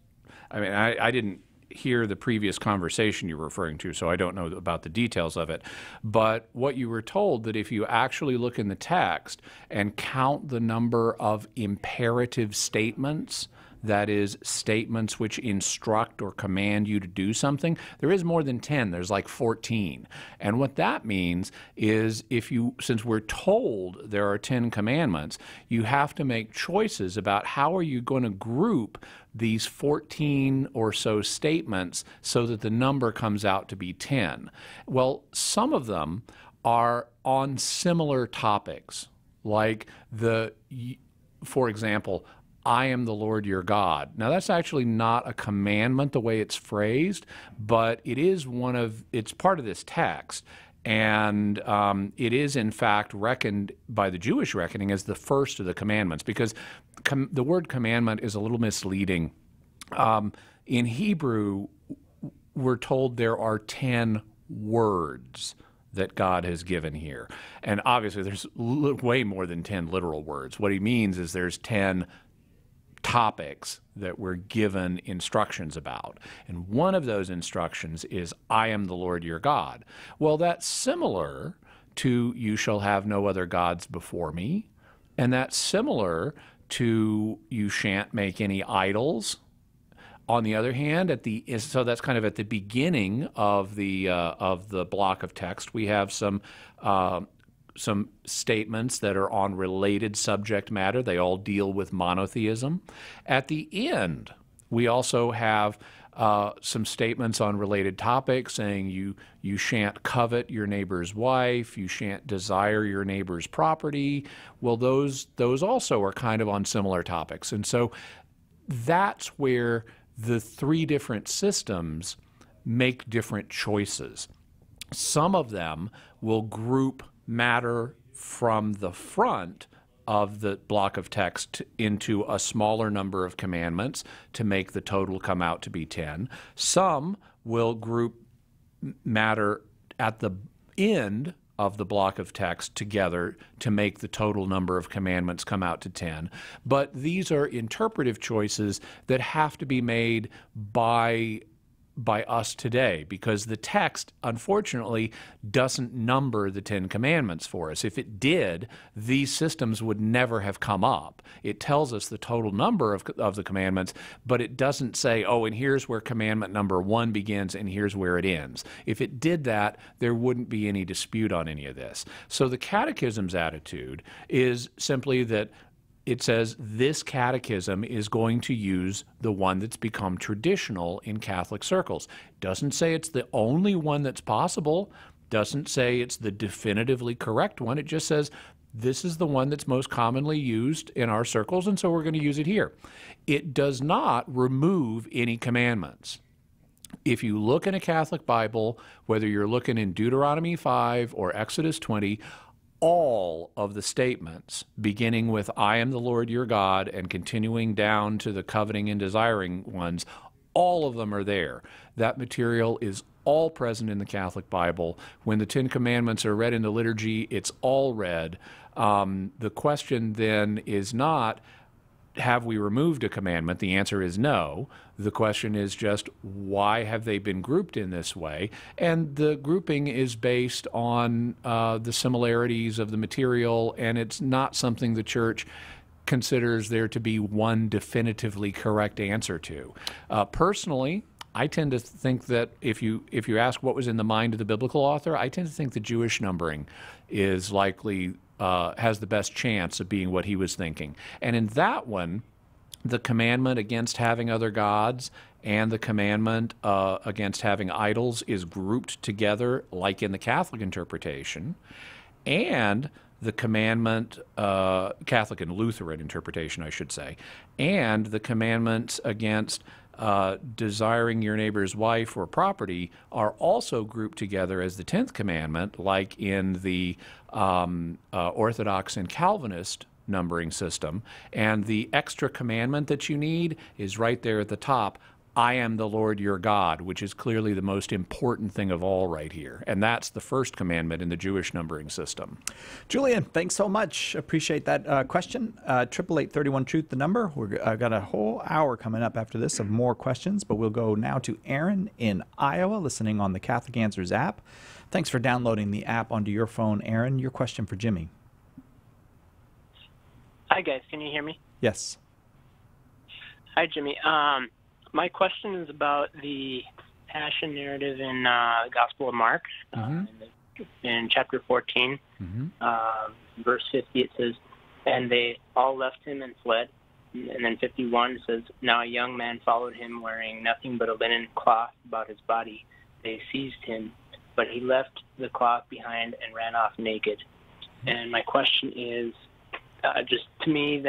I mean, I didn't hear the previous conversation you're referring to, so I don't know about the details of it. But what you were told, that if you actually look in the text and count the number of imperative statements, that is, statements which instruct or command you to do something, there is more than 10. There's like 14. And what that means is since we're told there are 10 commandments, you have to make choices about how are you going to group these 14 or so statements so that the number comes out to be 10. Well, some of them are on similar topics, like for example, I am the Lord your God. Now, that's actually not a commandment the way it's phrased, but it is it's part of this text. And it is, in fact, reckoned by the Jewish reckoning as the first of the commandments, because the word commandment is a little misleading. In Hebrew, we're told there are 10 words that God has given here. And obviously, there's way more than 10 literal words. What he means is there's 10 topics that we're given instructions about. And one of those instructions is, I am the Lord your God. Well, that's similar to, you shall have no other gods before me. And that's similar to, you shan't make any idols. On the other hand, so that's kind of at the beginning of the block of text. We have some statements that are on related subject matter. They all deal with monotheism. At the end, we also have some statements on related topics, saying you shan't covet your neighbor's wife, you shan't desire your neighbor's property. Well, those also are kind of on similar topics. And so that's where the three different systems make different choices. Some of them will group matter from the front of the block of text into a smaller number of commandments to make the total come out to be 10. Some will group matter at the end of the block of text together to make the total number of commandments come out to 10. But these are interpretive choices that have to be made by by us today, because the text, unfortunately, doesn't number the Ten Commandments for us. If it did, these systems would never have come up. It tells us the total number of the commandments, but it doesn't say, oh, and here's where commandment number 1 begins and here's where it ends. If it did that, there wouldn't be any dispute on any of this. So the Catechism's attitude is simply that it says this catechism is going to use the one that's become traditional in Catholic circles. Doesn't say it's the only one that's possible. Doesn't say it's the definitively correct one. It just says this is the one that's most commonly used in our circles, and so we're going to use it here. It does not remove any commandments. If you look in a Catholic Bible, whether you're looking in Deuteronomy 5 or Exodus 20, all of the statements, beginning with I am the Lord your God and continuing down to the coveting and desiring ones, all of them are there. That material is all present in the Catholic Bible. When the Ten Commandments are read in the liturgy, it's all read. The question then is not, have we removed a commandment? The answer is no. The question is just, why have they been grouped in this way? And the grouping is based on the similarities of the material, and it's not something the Church considers there to be one definitively correct answer to. Personally, I tend to think that if you ask what was in the mind of the biblical author, I tend to think the Jewish numbering is likely has the best chance of being what he was thinking. And in that one, the commandment against having other gods and the commandment against having idols is grouped together, like in the Catholic interpretation, and the commandment, Catholic and Lutheran interpretation, I should say, and the commandments against desiring your neighbor's wife or property are also grouped together as the 10th commandment, like in the Orthodox and Calvinist numbering system. And the extra commandment that you need is right there at the top. I am the Lord your God, which is clearly the most important thing of all right here. And that's the first commandment in the Jewish numbering system. Julian, thanks so much. Appreciate that question. 888-31-TRUTH, the number. I've got a whole hour coming up after this of more questions, but we'll go now to Aaron in Iowa, listening on the Catholic Answers app. Thanks for downloading the app onto your phone, Aaron. Your question for Jimmy. Hi, guys. Can you hear me? Yes. Hi, Jimmy. My question is about the Passion narrative in the Gospel of Mark. In chapter 14, verse 50, it says, and they all left him and fled. And then 51 says, now a young man followed him wearing nothing but a linen cloth about his body. They seized him, but he left the cloth behind and ran off naked. And my question is, just to me,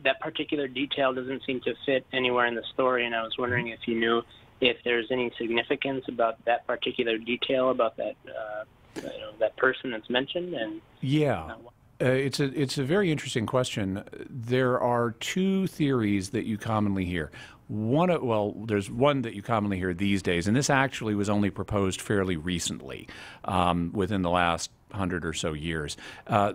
that particular detail doesn't seem to fit anywhere in the story, and I was wondering if you knew if there's any significance about that particular detail, about that that person that's mentioned. And yeah, it's a very interesting question. There are two theories that you commonly hear. There's one that you commonly hear these days, and this actually was only proposed fairly recently, within the last 100 or so years.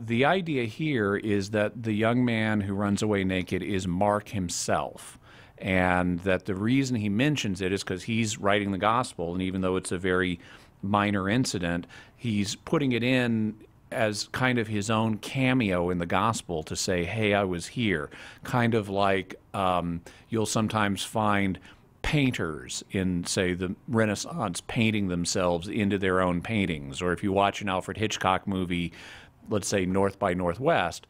The idea here is that the young man who runs away naked is Mark himself, and that the reason he mentions it is because he's writing the gospel, and even though it's a very minor incident, he's putting it in as kind of his own cameo in the gospel to say, hey, I was here. Kind of like you'll sometimes find painters in, say, the Renaissance painting themselves into their own paintings. Or if you watch an Alfred Hitchcock movie, let's say North by Northwest,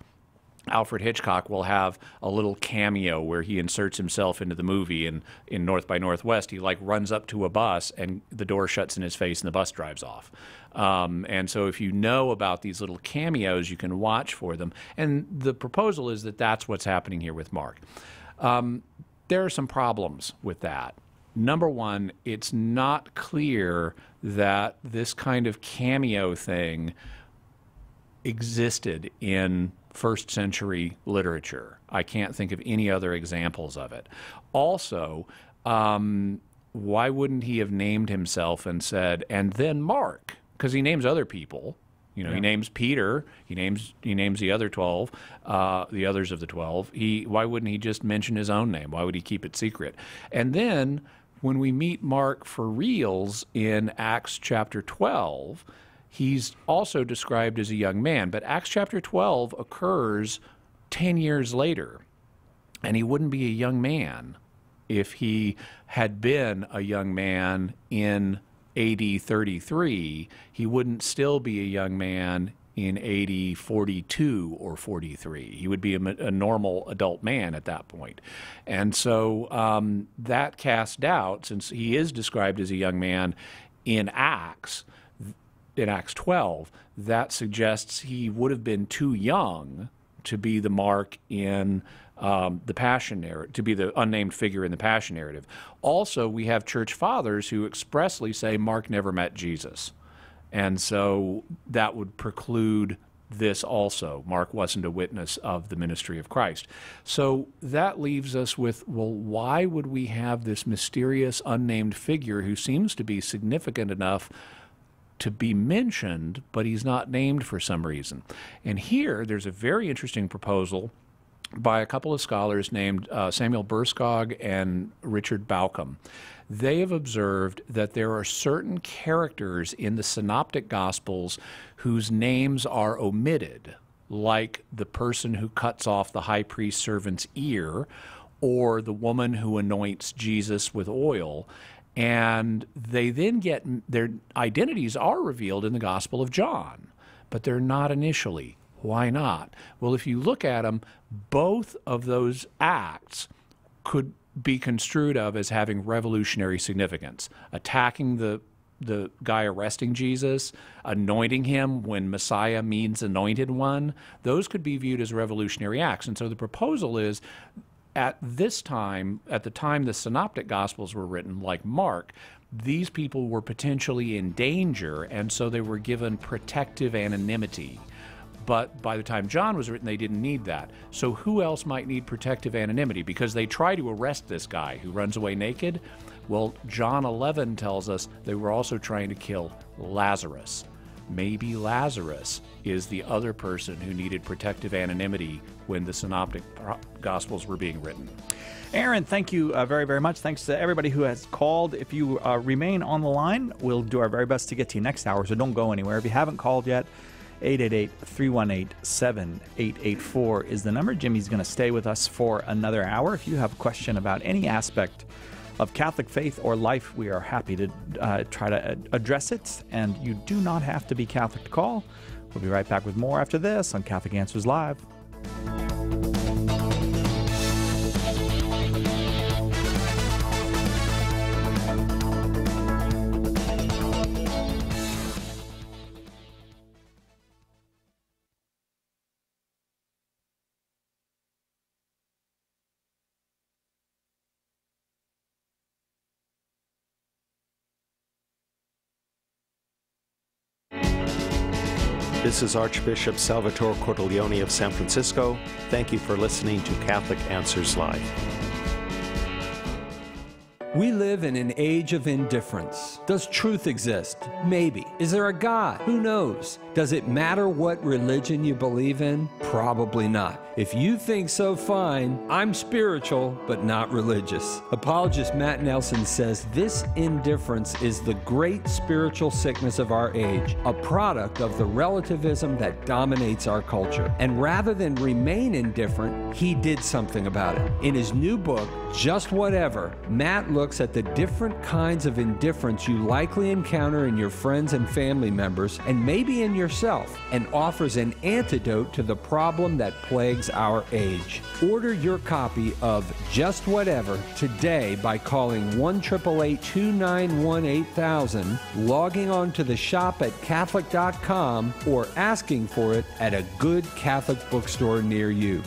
Alfred Hitchcock will have a little cameo where he inserts himself into the movie, and in North by Northwest he like runs up to a bus and the door shuts in his face and the bus drives off. And so if you know about these little cameos, you can watch for them. And the proposal is that that's what's happening here with Mark. There are some problems with that. Number one, it's not clear that this kind of cameo thing existed in first century literature. I can't think of any other examples of it. Also, why wouldn't he have named himself and said, and then Mark? Because he names other people. You know, yeah. He names Peter. He names the other 12, the others of the 12. Why wouldn't he just mention his own name? Why would he keep it secret? And then, when we meet Mark for reals in Acts chapter 12, he's also described as a young man. But Acts chapter 12 occurs 10 years later, and he wouldn't be a young man if he had been a young man in AD 33. He wouldn't still be a young man in AD 42 or 43. He would be a normal adult man at that point. And so that casts doubt, since he is described as a young man in Acts 12, that suggests he would have been too young to be the Mark in the Passion narrative, to be the unnamed figure in the Passion narrative. Also, we have church fathers who expressly say Mark never met Jesus. And so that would preclude this also. Mark wasn't a witness of the ministry of Christ. So that leaves us with, well, why would we have this mysterious unnamed figure who seems to be significant enough to be mentioned, but he's not named for some reason? And here there's a very interesting proposal by a couple of scholars named Samuel Burskog and Richard Bauckham. They have observed that there are certain characters in the Synoptic Gospels whose names are omitted, like the person who cuts off the high priest's servant's ear, or the woman who anoints Jesus with oil. And they then get, their identities are revealed in the Gospel of John, but they're not initially. Why not? Well, if you look at them, both of those acts could be construed of as having revolutionary significance. Attacking the guy arresting Jesus, anointing him when Messiah means anointed one, those could be viewed as revolutionary acts. And so the proposal is, at this time, at the time the Synoptic Gospels were written, like Mark, these people were potentially in danger, and so they were given protective anonymity. But by the time John was written, they didn't need that. So who else might need protective anonymity? Because they try to arrest this guy who runs away naked. Well, John 11 tells us they were also trying to kill Lazarus. Maybe Lazarus is the other person who needed protective anonymity when the Synoptic Gospels were being written. Aaron, thank you very, very much. Thanks to everybody who has called. If you remain on the line, we'll do our very best to get to you next hour, so don't go anywhere. If you haven't called yet, 888-318-7884 is the number. Jimmy's going to stay with us for another hour. If you have a question about any aspect of Catholic faith or life, we are happy to try to address it, and you do not have to be Catholic to call. We'll be right back with more after this on Catholic Answers Live. This is Archbishop Salvatore Cordileone of San Francisco. Thank you for listening to Catholic Answers Live. We live in an age of indifference. Does truth exist? Maybe. Is there a God? Who knows? Does it matter what religion you believe in? Probably not. If you think so, fine. I'm spiritual, but not religious. Apologist Matt Nelson says this indifference is the great spiritual sickness of our age, a product of the relativism that dominates our culture. And rather than remain indifferent, he did something about it. In his new book, Just Whatever, Matt looks at the different kinds of indifference you likely encounter in your friends and family members, and maybe in yourself, and offers an antidote to the problem that plagues our age. Order your copy of Just Whatever today by calling 1-888-291-8000, logging on to the shop at Catholic.com, or asking for it at a good Catholic bookstore near you.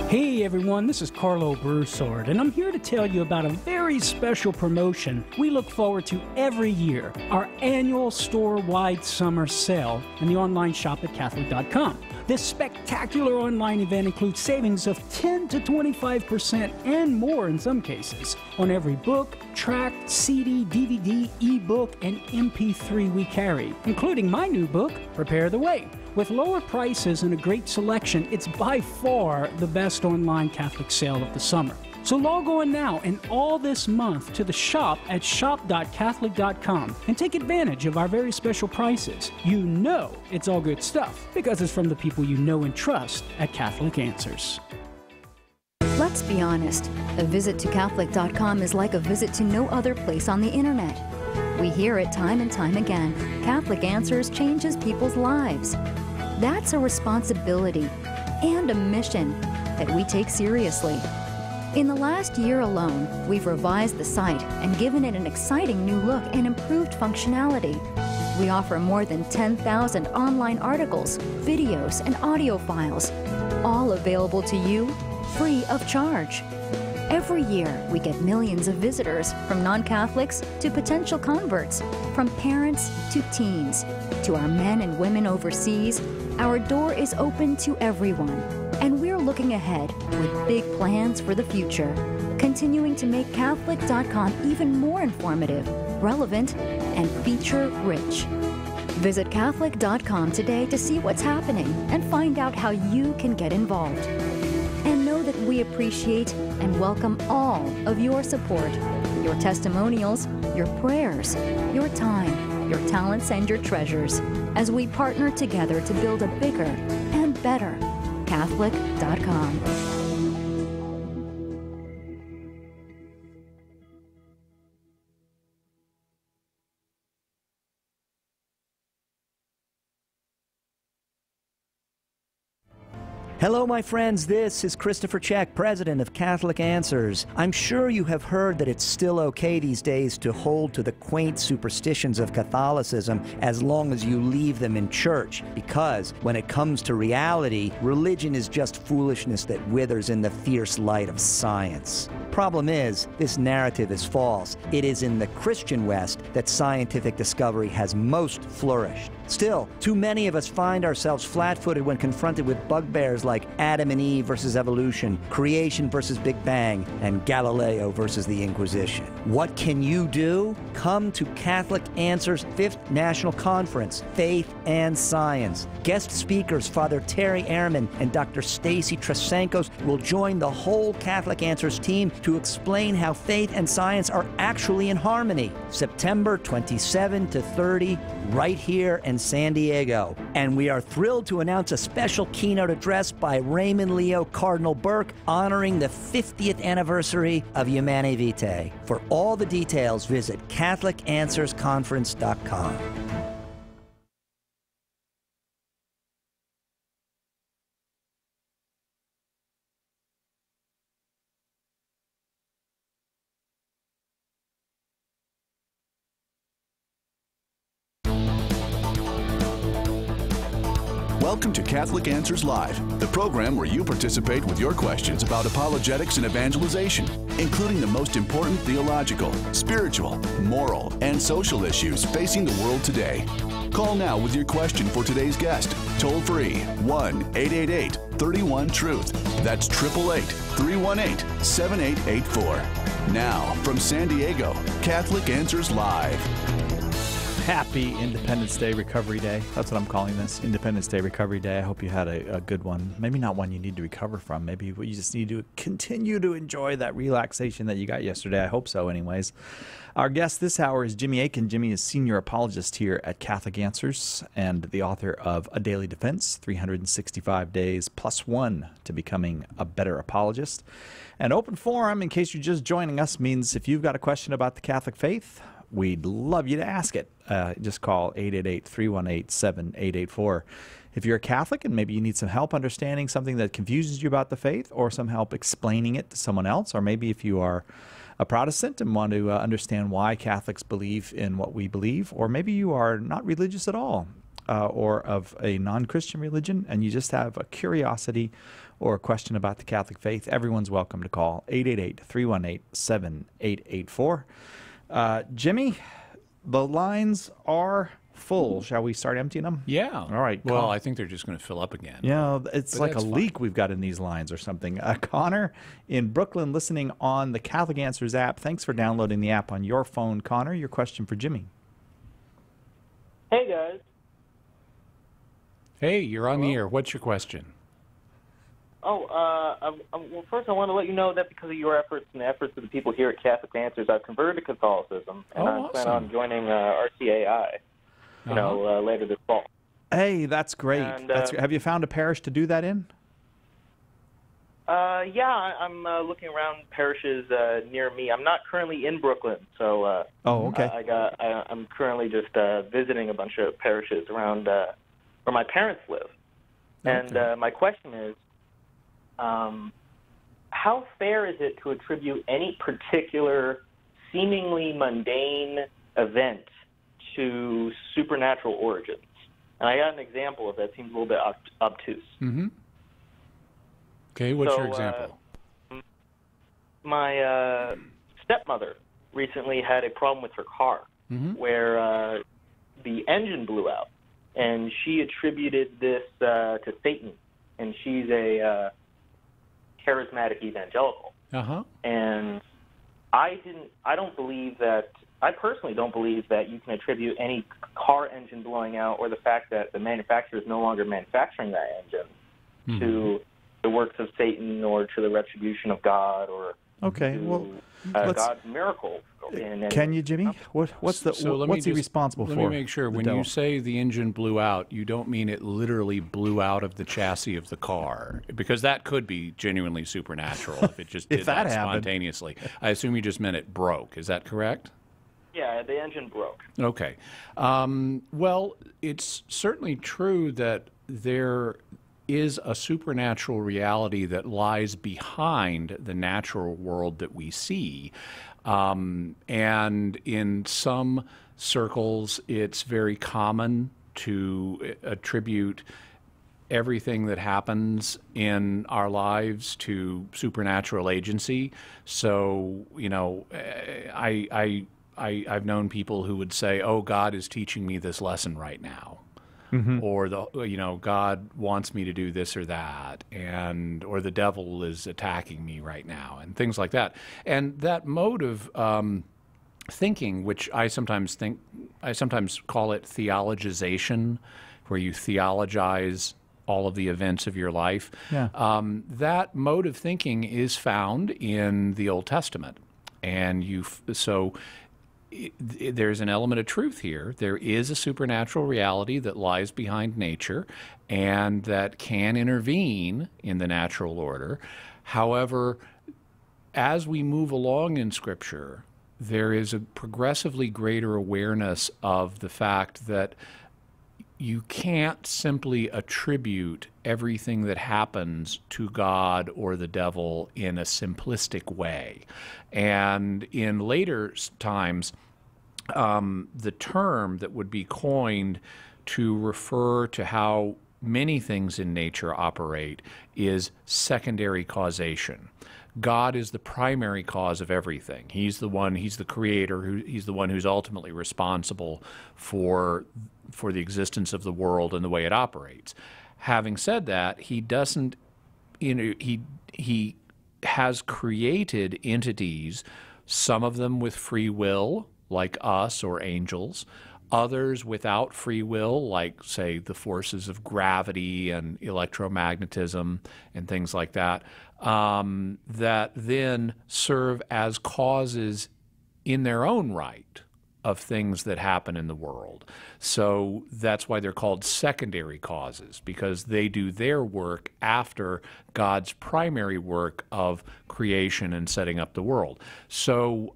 Hey everyone, this is Carlo Broussard, and I'm here to tell you about a very special promotion we look forward to every year, our annual store-wide summer sale in the online shop at Catholic.com. This spectacular online event includes savings of 10 to 25% and more in some cases on every book, tract, CD, DVD, ebook, and MP3 we carry, including my new book, Prepare the Way. With lower prices and a great selection, it's by far the best online Catholic sale of the summer. So log on now and all this month to the shop at shop.catholic.com and take advantage of our very special prices. You know it's all good stuff because it's from the people you know and trust at Catholic Answers. Let's be honest, a visit to Catholic.com is like a visit to no other place on the internet. We hear it time and time again. Catholic Answers changes people's lives. That's a responsibility and a mission that we take seriously. In the last year alone, we've revised the site and given it an exciting new look and improved functionality. We offer more than 10,000 online articles, videos, and audio files, all available to you free of charge. Every year, we get millions of visitors, from non-Catholics to potential converts, from parents to teens, to our men and women overseas. Our door is open to everyone, and we're looking ahead with big plans for the future, continuing to make Catholic.com even more informative, relevant, and feature-rich. Visit Catholic.com today to see what's happening and find out how you can get involved. And know that we appreciate and welcome all of your support, your testimonials, your prayers, your time, your talents, and your treasures as we partner together to build a bigger and better Catholic.com. Hello, my friends. This is Christopher Check, president of Catholic Answers. I'm sure you have heard that it's still okay these days to hold to the quaint superstitions of Catholicism as long as you leave them in church, because when it comes to reality, religion is just foolishness that withers in the fierce light of science. Problem is, this narrative is false. It is in the Christian West that scientific discovery has most flourished. Still, too many of us find ourselves flat-footed when confronted with bugbears like Adam and Eve versus evolution, creation versus Big Bang, and Galileo versus the Inquisition. What can you do? Come to Catholic Answers 5th National Conference, Faith and Science. Guest speakers Father Terry Ehrman and Dr. Stacy Trasankos will join the whole Catholic Answers team to explain how faith and science are actually in harmony. September 27 to 30, right here in San Diego. And we are thrilled to announce a special keynote address by Raymond Leo Cardinal Burke honoring the 50th anniversary of Humanae Vitae. For all the details, visit CatholicAnswersConference.com. Welcome to Catholic Answers Live, the program where you participate with your questions about apologetics and evangelization, including the most important theological, spiritual, moral, and social issues facing the world today. Call now with your question for today's guest. Toll free 1-888-31-TRUTH. That's 888-318-7884. Now, from San Diego, Catholic Answers Live. Happy Independence Day Recovery Day. That's what I'm calling this, Independence Day Recovery Day. I hope you had a good one. Maybe not one you need to recover from. Maybe you just need to continue to enjoy that relaxation that you got yesterday. I hope so anyways. Our guest this hour is Jimmy Akin. Jimmy is senior apologist here at Catholic Answers and the author of A Daily Defense, 365 Days Plus One to Becoming a Better Apologist. An open forum, in case you're just joining us, means if you've got a question about the Catholic faith, we'd love you to ask it. Just call 888-318-7884. If you're a Catholic and maybe you need some help understanding something that confuses you about the faith, or some help explaining it to someone else, or maybe if you are a Protestant and want to understand why Catholics believe in what we believe, or maybe you are not religious at all, or of a non-Christian religion, and you just have a curiosity or a question about the Catholic faith, everyone's welcome to call 888-318-7884. Jimmy, the lines are full. Shall we start emptying them? Yeah. All right. Well, I think they're just going to fill up again. Yeah, it's like a fine. leak we've got in these lines or something. Connor in Brooklyn, listening on the Catholic Answers app. Thanks for downloading the app on your phone. Connor, your question for Jimmy. Hey, guys. Hey, you're on the air. What's your question? Well, first I want to let you know that because of your efforts and the efforts of the people here at Catholic Answers, I've converted to Catholicism, and I plan on joining RCAI, later this fall. Hey, that's great. And, Have you found a parish to do that in? Yeah, I'm looking around parishes near me. I'm not currently in Brooklyn, so okay. I'm currently just visiting a bunch of parishes around where my parents live. And my question is, how fair is it to attribute any particular seemingly mundane event to supernatural origins? And I got an example of that. Seems a little bit obtuse. Mm-hmm. Okay, what's your example? My stepmother recently had a problem with her car where the engine blew out, and she attributed this to Satan, and she's a charismatic evangelical. And I personally don't believe that you can attribute any car engine blowing out or the fact that the manufacturer is no longer manufacturing that engine to the works of Satan or to the retribution of God or to God's miracle. Can you, Jimmy? What's he responsible for? Let me make sure. When you say the engine blew out, you don't mean it literally blew out of the chassis of the car, because that could be genuinely supernatural if it just did that spontaneously. I assume you just meant it broke. Is that correct? Yeah, the engine broke. Okay. Well, it's certainly true that there is a supernatural reality that lies behind the natural world that we see. And in some circles, it's very common to attribute everything that happens in our lives to supernatural agency. So, I've known people who would say, "Oh, God is teaching me this lesson right now." Or God wants me to do this or that, or the devil is attacking me right now, and things like that. And that mode of thinking, which I sometimes call it theologization, where you theologize all of the events of your life. That mode of thinking is found in the Old Testament, and there's an element of truth here. There is a supernatural reality that lies behind nature and that can intervene in the natural order. However, as we move along in Scripture, there is a progressively greater awareness of the fact that you can't simply attribute everything that happens to God or the devil in a simplistic way. And in later times, the term that would be coined to refer to how many things in nature operate is secondary causation. God is the primary cause of everything. He's the creator, he's the one who's ultimately responsible for the existence of the world and the way it operates. Having said that, he has created entities, some of them with free will, like us or angels, others without free will, like, say, the forces of gravity and electromagnetism and things like that, that then serve as causes in their own right of things that happen in the world. So that's why they're called secondary causes, because they do their work after God's primary work of creation and setting up the world. So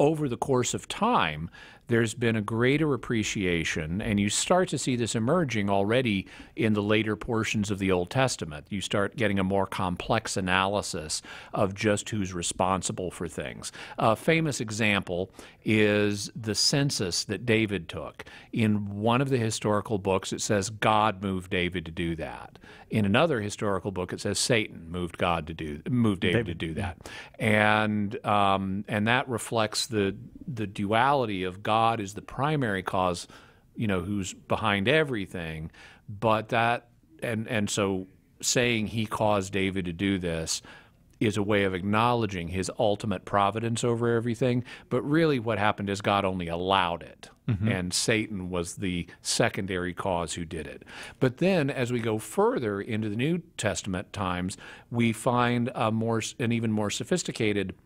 over the course of time, there's been a greater appreciation, and you start to see this emerging already in the later portions of the Old Testament. You start getting a more complex analysis of just who's responsible for things. A famous example is the census that David took. In one of the historical books, it says God moved David to do that. In another historical book, it says Satan moved David to do that. And that reflects the duality of God is the primary cause, who's behind everything, but so saying he caused David to do this is a way of acknowledging his ultimate providence over everything. But really what happened is God only allowed it. And Satan was the secondary cause who did it. But then as we go further into the New Testament times, we find an even more sophisticated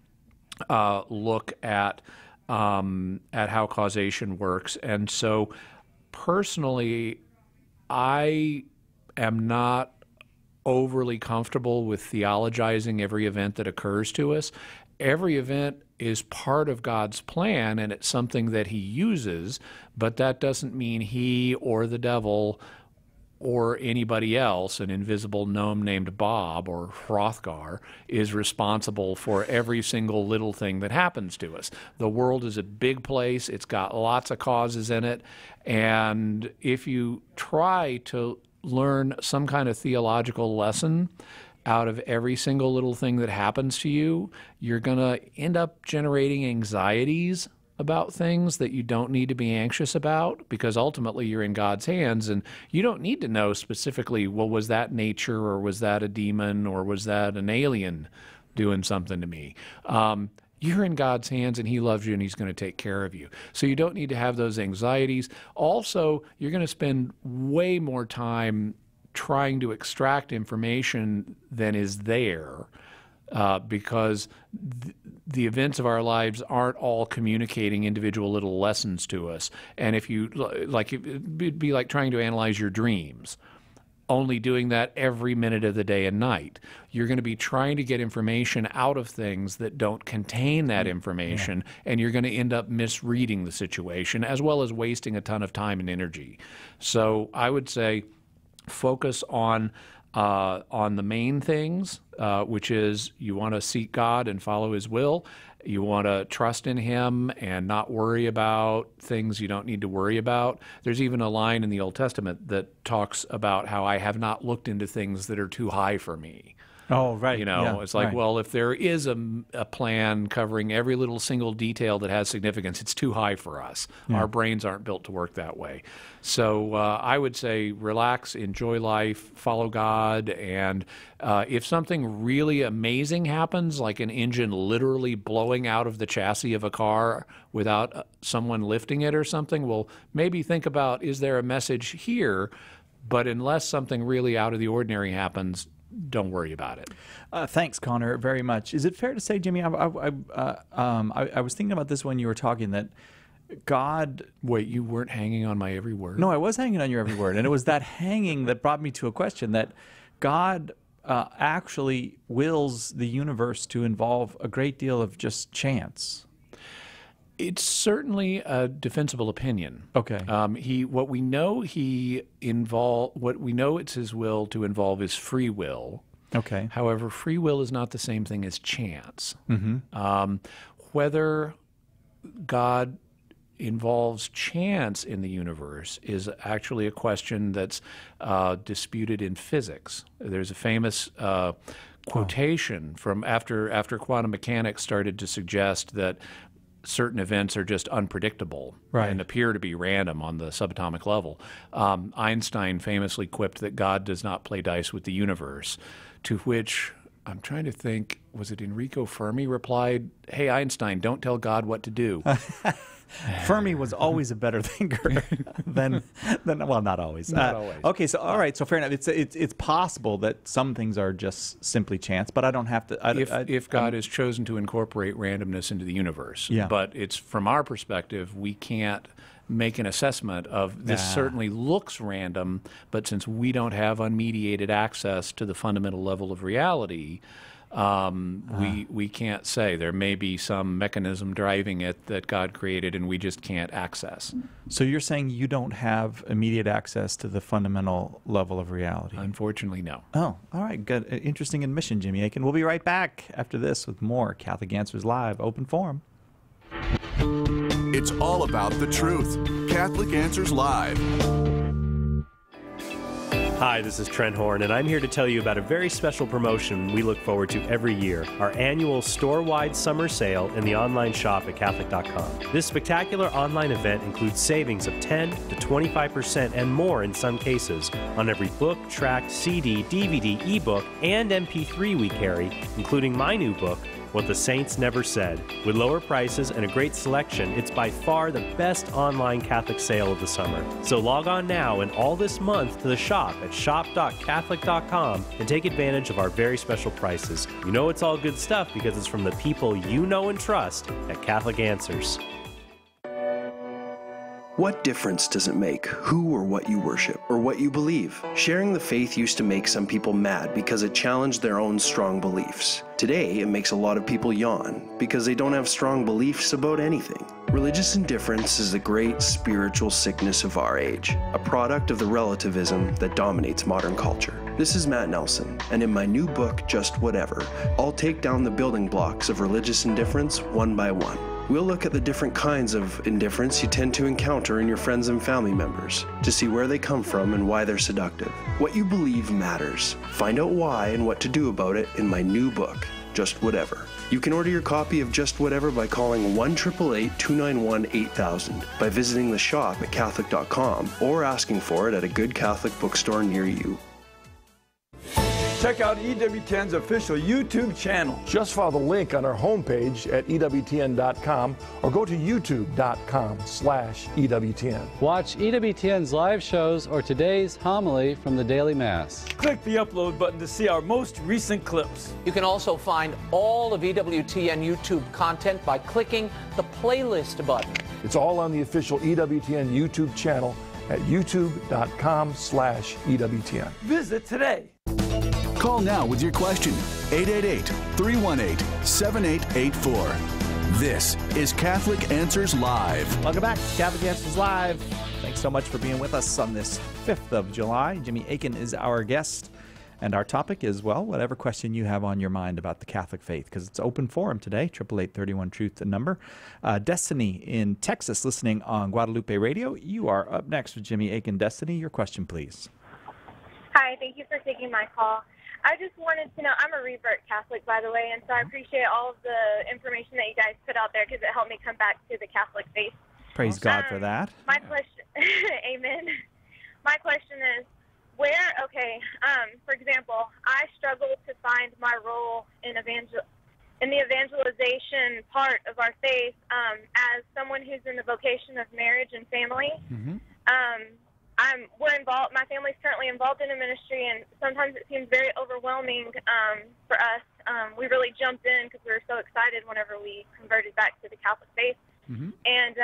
look at how causation works. And so personally, I am not overly comfortable with theologizing every event that occurs to us. Every event is part of God's plan, and it's something that he uses, but that doesn't mean he or the devil or anybody else, an invisible gnome named Bob or Hrothgar, is responsible for every single little thing that happens to us. The world is a big place. It's got lots of causes in it. And if you try to learn some kind of theological lesson out of every single little thing that happens to you, you're going to end up generating anxieties about things that you don't need to be anxious about, because ultimately you're in God's hands and you don't need to know specifically, well, was that nature or was that a demon or was that an alien doing something to me? You're in God's hands and he loves you and he's going to take care of you. So you don't need to have those anxieties. Also, you're going to spend way more time trying to extract information than is there, because the events of our lives aren't all communicating individual little lessons to us. And if you, like, it'd be like trying to analyze your dreams, only doing that every minute of the day and night. You're going to be trying to get information out of things that don't contain that information, and you're going to end up misreading the situation as well as wasting a ton of time and energy. So I would say focus on the main things, which is you want to seek God and follow his will. You want to trust in him and not worry about things you don't need to worry about. There's even a line in the Old Testament that talks about how I have not looked into things that are too high for me. Oh, right. You know, it's like, well, if there is a plan covering every little single detail that has significance, it's too high for us. Our brains aren't built to work that way. So I would say relax, enjoy life, follow God, and if something really amazing happens, like an engine literally blowing out of the chassis of a car without someone lifting it or something, well, maybe think about, is there a message here? But unless something really out of the ordinary happens, don't worry about it. Thanks, Connor, very much. Is it fair to say, Jimmy, I was thinking about this when you were talking, that God... Wait, you weren't hanging on my every word? No, I was hanging on your every word. And it was that hanging that brought me to a question, that God actually wills the universe to involve a great deal of just chance. It's certainly a defensible opinion. Okay. What we know it's his will to involve is free will. Okay. However, free will is not the same thing as chance. Mm-hmm. Whether God involves chance in the universe is actually a question that's disputed in physics. There's a famous quotation from after quantum mechanics started to suggest that certain events are just unpredictable and appear to be random on the subatomic level. Einstein famously quipped that God does not play dice with the universe, to which I'm trying to think, was it Enrico Fermi replied, "Hey, Einstein, don't tell God what to do." Fermi was always a better thinker than well, not always. Not always. Okay, so all right, so fair enough. It's possible that some things are just simply chance, but I don't have to. If God has chosen to incorporate randomness into the universe, but it's from our perspective, we can't make an assessment of this. Certainly looks random, but since we don't have unmediated access to the fundamental level of reality, we can't say. There may be some mechanism driving it that God created and we just can't access. So you're saying you don't have immediate access to the fundamental level of reality? Unfortunately, no. Oh, all right. Good. Interesting admission, Jimmy Akin. We'll be right back after this with more Catholic Answers Live, open forum. It's all about the truth. Catholic Answers Live. Hi, this is Trent Horn, and I'm here to tell you about a very special promotion we look forward to every year, our annual store-wide summer sale in the online shop at Catholic.com. This spectacular online event includes savings of 10 to 25% and more in some cases on every book, tract, CD, DVD, ebook, and MP3 we carry, including my new book, What the Saints Never Said. With lower prices and a great selection, it's by far the best online Catholic sale of the summer. So log on now and all this month to the shop at shop.catholic.com and take advantage of our very special prices. You know it's all good stuff because it's from the people you know and trust at Catholic Answers. What difference does it make who or what you worship or what you believe? Sharing the faith used to make some people mad because it challenged their own strong beliefs. Today, it makes a lot of people yawn because they don't have strong beliefs about anything. Religious indifference is the great spiritual sickness of our age, a product of the relativism that dominates modern culture. This is Matt Nelson, and in my new book, Just Whatever, I'll take down the building blocks of religious indifference one by one. We'll look at the different kinds of indifference you tend to encounter in your friends and family members to see where they come from and why they're seductive. What you believe matters. Find out why and what to do about it in my new book, Just Whatever. You can order your copy of Just Whatever by calling 1-888-291-8000, by visiting the shop at Catholic.com, or asking for it at a good Catholic bookstore near you. Check out EWTN's official YouTube channel. Just follow the link on our homepage at EWTN.com or go to YouTube.com/EWTN. Watch EWTN's live shows or today's homily from the Daily Mass. Click the upload button to see our most recent clips. You can also find all of EWTN YouTube content by clicking the playlist button. It's all on the official EWTN YouTube channel at YouTube.com/EWTN. Visit today. Call now with your question. 888-318-7884. This is Catholic Answers Live. Welcome back to Catholic Answers Live. Thanks so much for being with us on this 5th of July. Jimmy Akin is our guest. And our topic is, well, whatever question you have on your mind about the Catholic faith, because it's open forum today, 888-31-TRUTH, the number. Destiny in Texas, listening on Guadalupe Radio. You are up next with Jimmy Akin. Destiny, your question, please. Hi, thank you for taking my call. I just wanted to know, I'm a revert Catholic, by the way, and so I appreciate all of the information that you guys put out there because it helped me come back to the Catholic faith. Praise God for that. My question, amen. My question is, for example, I struggle to find my role in the evangelization part of our faith as someone who's in the vocation of marriage and family. We're involved. My family's currently involved in a ministry, and sometimes it seems very overwhelming for us. We really jumped in because we were so excited whenever we converted back to the Catholic faith. And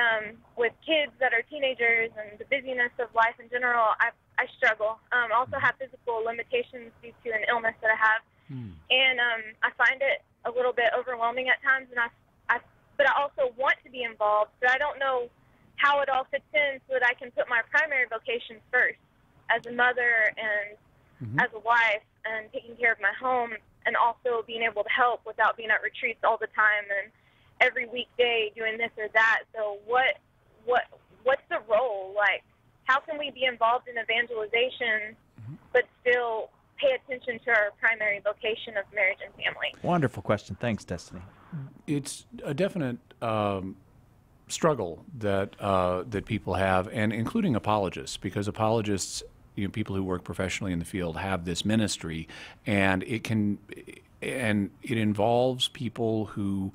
with kids that are teenagers and the busyness of life in general, I struggle. I also have physical limitations due to an illness that I have, and I find it a little bit overwhelming at times. And but I also want to be involved, but I don't know how it all fits in so that I can put my primary vocation first as a mother and as a wife and taking care of my home, and also being able to help without being at retreats all the time and every weekday doing this or that. So what's the role? Like, how can we be involved in evangelization but still pay attention to our primary vocation of marriage and family? Wonderful question. Thanks, Destiny. It's a definite struggle that people have, and including apologists, because apologists, people who work professionally in the field, have this ministry, and it involves people who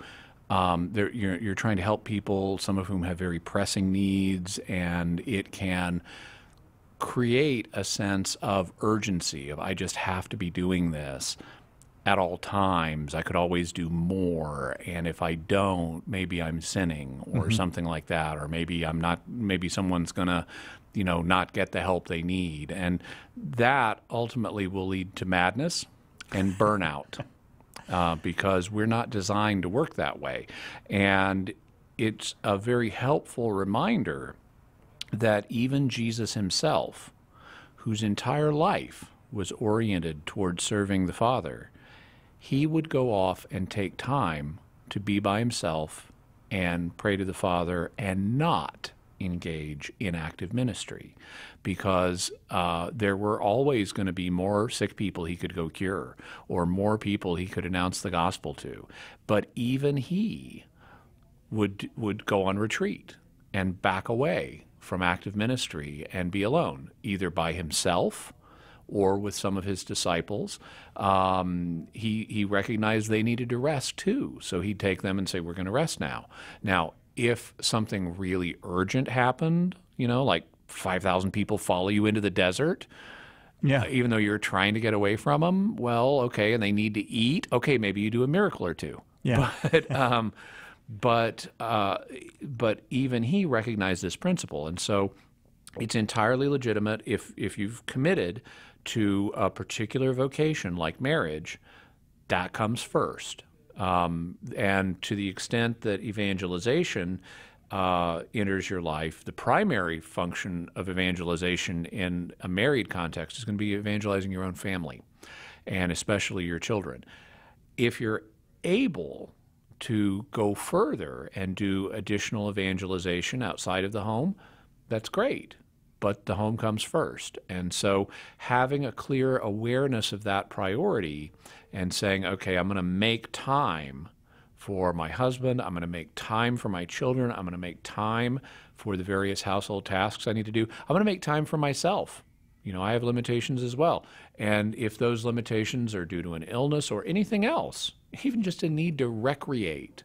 you're trying to help people, some of whom have very pressing needs, and it can create a sense of urgency of, I just have to be doing this at all times. I could always do more, and if I don't, maybe I'm sinning or something like that, or maybe I'm not. Maybe someone's gonna, not get the help they need, and that ultimately will lead to madness and burnout because we're not designed to work that way. And it's a very helpful reminder that even Jesus himself, whose entire life was oriented toward serving the Father, he would go off and take time to be by himself and pray to the Father and not engage in active ministry, because there were always going to be more sick people he could go cure or more people he could announce the gospel to. But even he would go on retreat and back away from active ministry and be alone, either by himself or with some of his disciples. He recognized they needed to rest too, so he'd take them and say, we're going to rest now. Now, if something really urgent happened, like 5,000 people follow you into the desert, even though you're trying to get away from them, well, okay, and they need to eat, okay, maybe you do a miracle or two. Yeah. But even he recognized this principle, and so it's entirely legitimate if you've committed to a particular vocation like marriage, that comes first. And to the extent that evangelization enters your life, the primary function of evangelization in a married context is going to be evangelizing your own family, and especially your children. If you're able to go further and do additional evangelization outside of the home, that's great. But the home comes first. And so having a clear awareness of that priority and saying, okay, I'm going to make time for my husband, I'm going to make time for my children, I'm going to make time for the various household tasks I need to do, I'm going to make time for myself. I have limitations as well. And if those limitations are due to an illness or anything else, even just a need to recreate,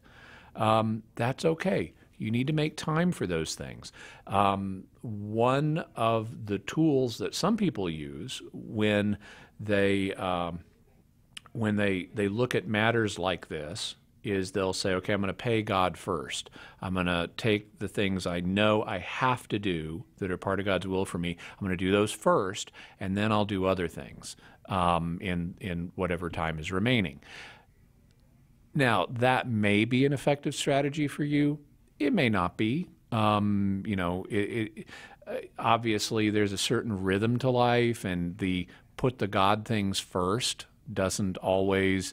that's okay. You need to make time for those things. One of the tools that some people use when they look at matters like this is they'll say, okay, I'm going to pay God first. I'm going to take the things I know I have to do that are part of God's will for me. I'm going to do those first, and then I'll do other things in whatever time is remaining. Now, that may be an effective strategy for you. It may not be. Obviously, there's a certain rhythm to life, and the put the God things first isn't always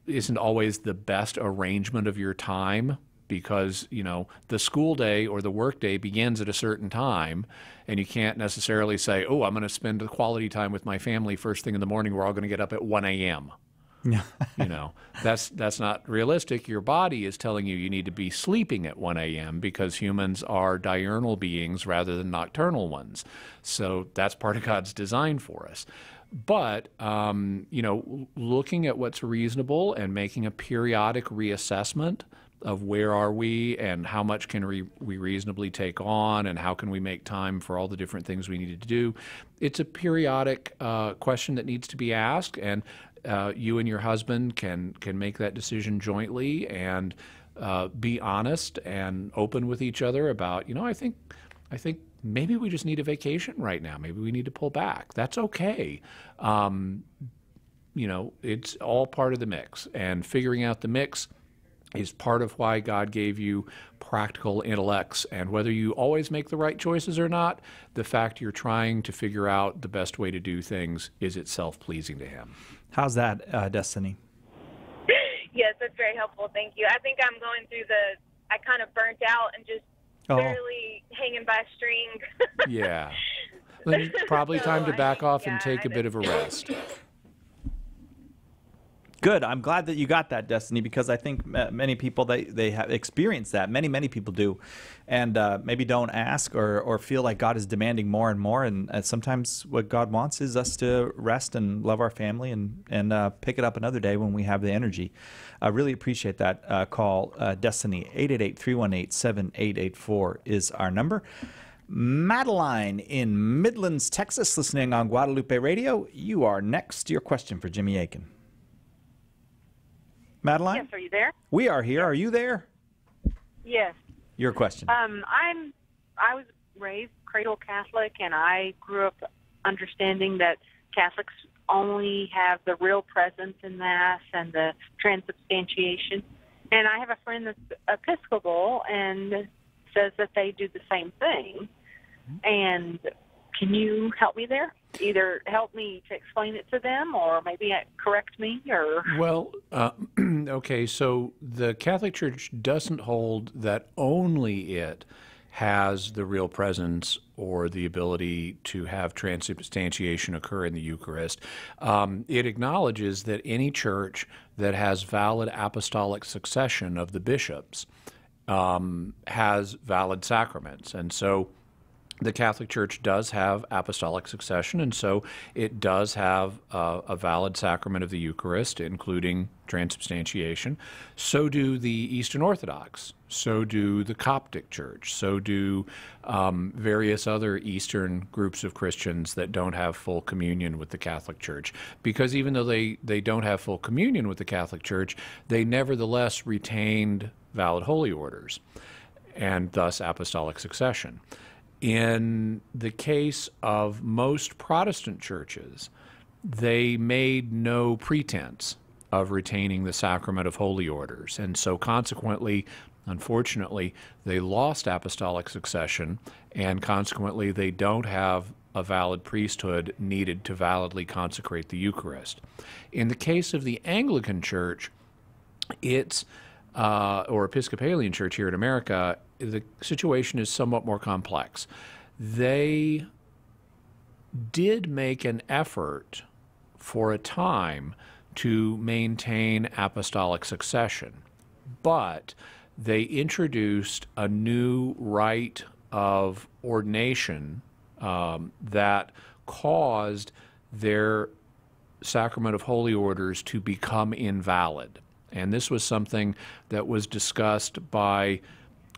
the best arrangement of your time, because the school day or the work day begins at a certain time, and you can't necessarily say, oh, I'm going to spend quality time with my family first thing in the morning. We're all going to get up at 1 a.m. That's not realistic. Your body is telling you need to be sleeping at 1 a.m. because humans are diurnal beings rather than nocturnal ones. So that's part of God's design for us. But, looking at what's reasonable and making a periodic reassessment of where are we and how much can we reasonably take on and how can we make time for all the different things we need to do, it's a periodic question that needs to be asked, and you and your husband can make that decision jointly and be honest and open with each other about, I think maybe we just need a vacation right now. Maybe we need to pull back. That's okay. It's all part of the mix, and figuring out the mix is part of why God gave you practical intellects. And whether you always make the right choices or not, the fact you're trying to figure out the best way to do things is itself pleasing to Him. How's that, Destiny? Yes, that's very helpful. Thank you. I think I'm going through I kind of burnt out and just barely hanging by a string. Yeah. Then probably time to back off and take a bit of a rest. Good. I'm glad that you got that, Destiny, because I think many people, they have experienced that. Many people do, and maybe don't ask or feel like God is demanding more and more. And sometimes what God wants is us to rest and love our family and pick it up another day when we have the energy. I really appreciate that call. Destiny, 888-318-7884 is our number. Madeline in Midlands, Texas, listening on Guadalupe Radio. You are next. Your question for Jimmy Akin. Madeline? Yes, are you there? We are here. Are you there? Yes. Your question. I was raised cradle Catholic, and I grew up understanding that Catholics only have the real presence in Mass and the transubstantiation. And I have a friend that's Episcopal and says that they do the same thing. And can you help me there? Either help me to explain it to them or maybe correct me or... Well, okay, so the Catholic Church doesn't hold that only it has the real presence or the ability to have transubstantiation occur in the Eucharist. It acknowledges that any church that has valid apostolic succession of the bishops has valid sacraments. And so the Catholic Church does have apostolic succession, and so it does have a valid sacrament of the Eucharist, including transubstantiation. So do the Eastern Orthodox. So do the Coptic Church. So do various other Eastern groups of Christians that don't have full communion with the Catholic Church. Because even though they don't have full communion with the Catholic Church, they nevertheless retained valid holy orders and thus apostolic succession. In the case of most Protestant churches, they made no pretense of retaining the sacrament of holy orders. And so consequently, unfortunately, they lost apostolic succession, and consequently they don't have a valid priesthood needed to validly consecrate the Eucharist. In the case of the Anglican Church, or Episcopalian Church here in America, the situation is somewhat more complex. They did make an effort for a time to maintain apostolic succession, but they introduced a new rite of ordination that caused their sacrament of holy orders to become invalid. And this was something that was discussed by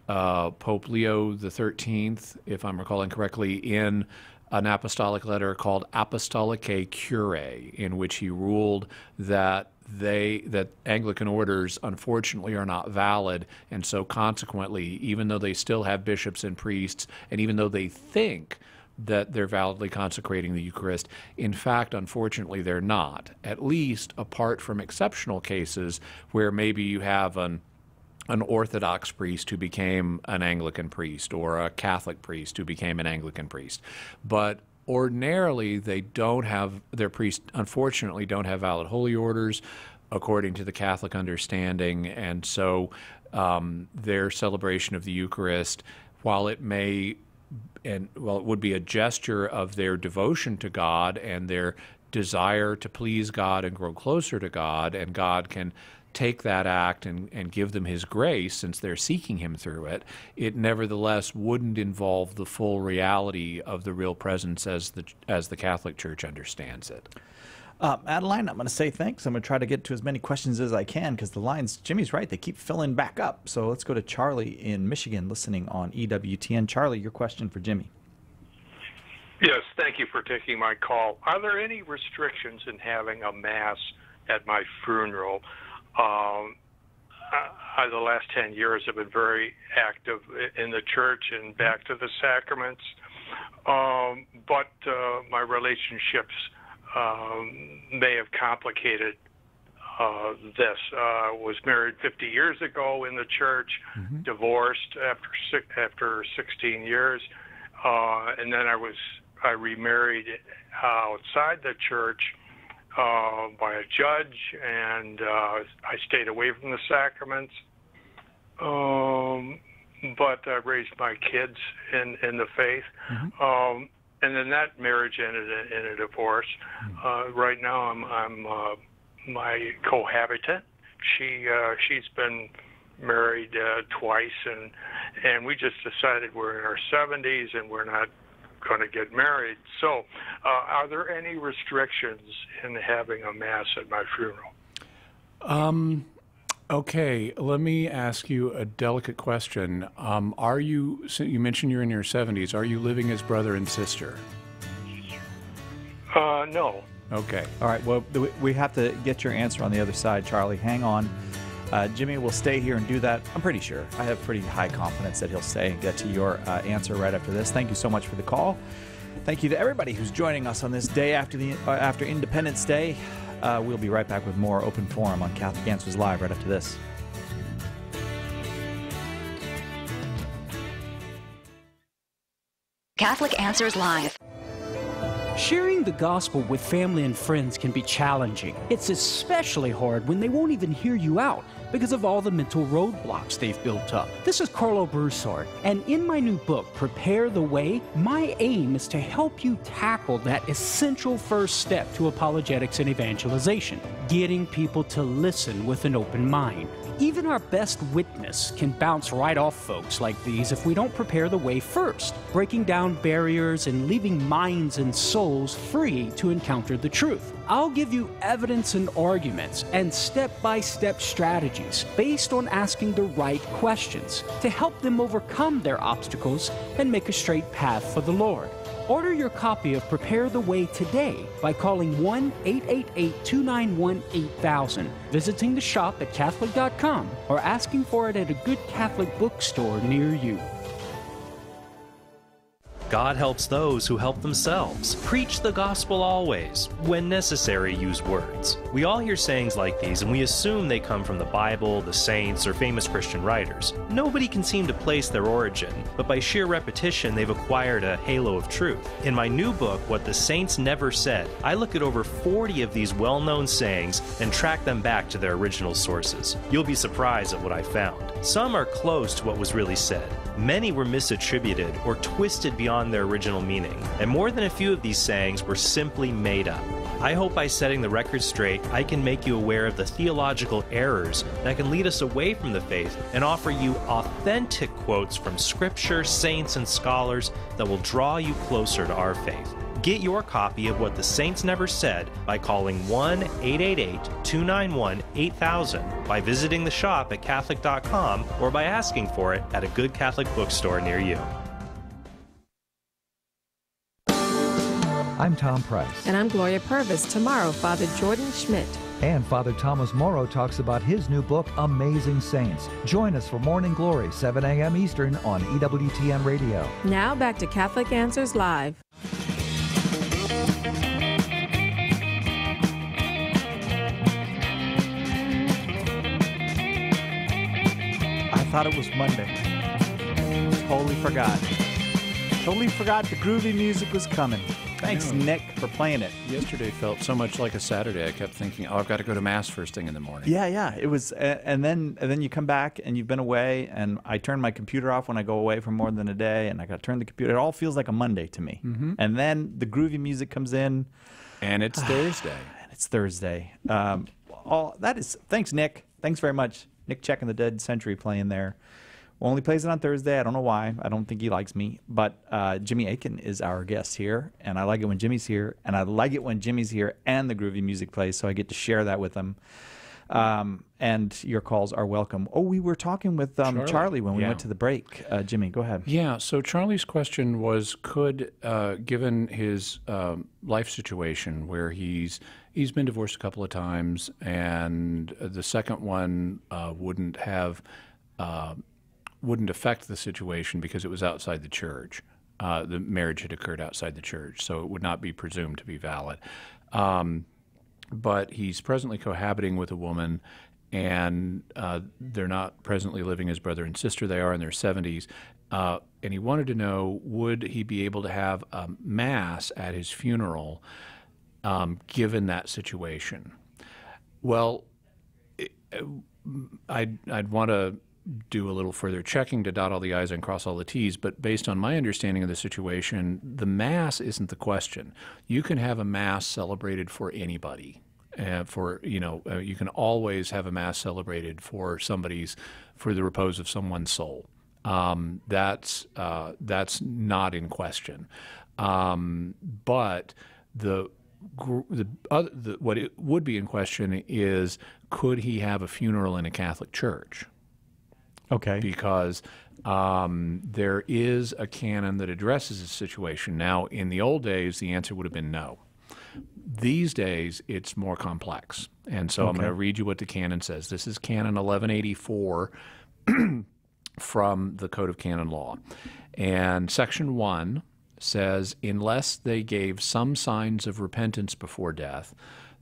Pope Leo XIII, if I'm recalling correctly, in an apostolic letter called Apostolicae Curae, in which he ruled that Anglican orders unfortunately are not valid, and so consequently, even though they still have bishops and priests, and even though they think that they're validly consecrating the Eucharist, in fact, unfortunately, they're not, at least apart from exceptional cases where maybe you have an Orthodox priest who became an Anglican priest, or a Catholic priest who became an Anglican priest. But ordinarily, they don't have, their priests unfortunately don't have valid holy orders according to the Catholic understanding, and so their celebration of the Eucharist, while it would be a gesture of their devotion to God and their desire to please God and grow closer to God, and God can take that act and give them his grace since they're seeking him through it, it nevertheless wouldn't involve the full reality of the real presence as the Catholic Church understands it. Adeline, I'm going to say thanks. I'm going to try to get to as many questions as I can because the lines, Jimmy's right, they keep filling back up. So let's go to Charlie in Michigan listening on EWTN. Charlie, your question for Jimmy. Yes, thank you for taking my call. Are there any restrictions in having a Mass at my funeral? The last 10 years have been very active in the church and back to the sacraments, but my relationships may have complicated this. Was married 50 years ago in the church, divorced after 16 years, and then I remarried outside the church by a judge, and I stayed away from the sacraments. But I raised my kids in the faith. And then that marriage ended in a divorce. Right now, I'm my cohabitant. She's been married twice, and we just decided we're in our 70s and we're not going to get married. So, are there any restrictions in having a Mass at my funeral? Okay, let me ask you a delicate question. Are you, you mentioned you're in your 70s, are you living as brother and sister? No. Okay. All right, well, we have to get your answer on the other side, Charlie. Hang on. Jimmy will stay here and do that. I'm pretty sure. I have pretty high confidence that he'll stay and get to your answer right after this. Thank you so much for the call. Thank you to everybody who's joining us on this day after Independence Day. We'll be right back with more Open Forum on Catholic Answers Live right after this. Catholic Answers Live. Sharing the gospel with family and friends can be challenging. It's especially hard when they won't even hear you out because of all the mental roadblocks they've built up. This is Carlo Broussard, and in my new book, Prepare the Way, my aim is to help you tackle that essential first step to apologetics and evangelization, getting people to listen with an open mind. Even our best witness can bounce right off folks like these if we don't prepare the way first, breaking down barriers and leaving minds and souls free to encounter the truth. I'll give you evidence and arguments and step-by-step strategies based on asking the right questions to help them overcome their obstacles and make a straight path for the Lord. Order your copy of Prepare the Way today by calling 1-888-291-8000, visiting the shop at Catholic.com, or asking for it at a good Catholic bookstore near you. God helps those who help themselves. Preach the gospel always. When necessary, use words. We all hear sayings like these, and we assume they come from the Bible, the saints, or famous Christian writers. Nobody can seem to place their origin, but by sheer repetition, they've acquired a halo of truth. In my new book, What the Saints Never Said, I look at over 40 of these well-known sayings and track them back to their original sources. You'll be surprised at what I found. Some are close to what was really said. Many were misattributed or twisted beyond their original meaning, and more than a few of these sayings were simply made up. I hope by setting the record straight, I can make you aware of the theological errors that can lead us away from the faith and offer you authentic quotes from Scripture, saints, and scholars that will draw you closer to our faith. Get your copy of What the Saints Never Said by calling 1-888-291-8000, by visiting the shop at Catholic.com, or by asking for it at a good Catholic bookstore near you. I'm Tom Price. And I'm Gloria Purvis. Tomorrow, Father Jordan Schmidt. And Father Thomas Morrow talks about his new book, Amazing Saints. Join us for Morning Glory, 7 a.m. Eastern on EWTN Radio. Now back to Catholic Answers Live. I thought it was Monday. Totally forgot. Totally forgot the groovy music was coming. Thanks, Nick, for playing it. Yesterday felt so much like a Saturday. I kept thinking, oh, I've got to go to Mass first thing in the morning. Yeah. It was, and then you come back and you've been away, and I turn my computer off when I go away for more than a day, and I got to turn the computer. It all feels like a Monday to me. Mm-hmm. And then the groovy music comes in. And it's Thursday. Thanks, Nick. Thanks very much. Nick Check and the Dead Century playing there. Only plays it on Thursday. I don't know why. I don't think he likes me. But Jimmy Akin is our guest here, and I like it when Jimmy's here, and I like it when Jimmy's here and the groovy music plays, so I get to share that with him. And your calls are welcome. Oh, we were talking with Charlie when we went to the break. Jimmy, go ahead. Yeah, so Charlie's question was, could, given his life situation where he's been divorced a couple of times, and the second one wouldn't affect the situation because it was outside the church. The marriage had occurred outside the church, so it would not be presumed to be valid. But he's presently cohabiting with a woman, and they're not presently living as brother and sister. They are in their 70s. And he wanted to know, would he be able to have a Mass at his funeral given that situation? Well, I'd want to do a little further checking to dot all the I's and cross all the T's, but based on my understanding of the situation, the Mass isn't the question. You can have a Mass celebrated for anybody. You can always have a Mass celebrated for the repose of someone's soul. That's not in question. But what it would be in question is, could he have a funeral in a Catholic church? Okay. Because there is a canon that addresses the situation. Now, in the old days, the answer would have been no. These days, it's more complex. And so I'm going to read you what the canon says. This is Canon 1184 from the Code of Canon Law. And Section 1 says, unless they gave some signs of repentance before death,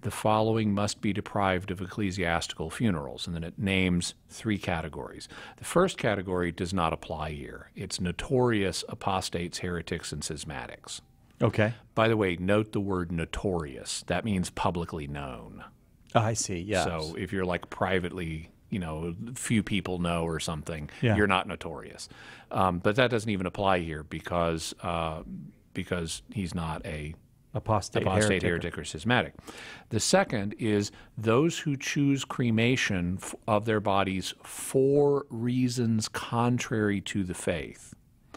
the following must be deprived of ecclesiastical funerals. And then it names 3 categories. The first category does not apply here. It's notorious apostates, heretics, and schismatics. Okay. By the way, note the word notorious. That means publicly known. Oh, I see. Yeah. So if you're like privately, few people know or something, you're not notorious. But that doesn't even apply here because he's not a apostate heretic or schismatic. The second is those who choose cremation of their bodies for reasons contrary to the faith.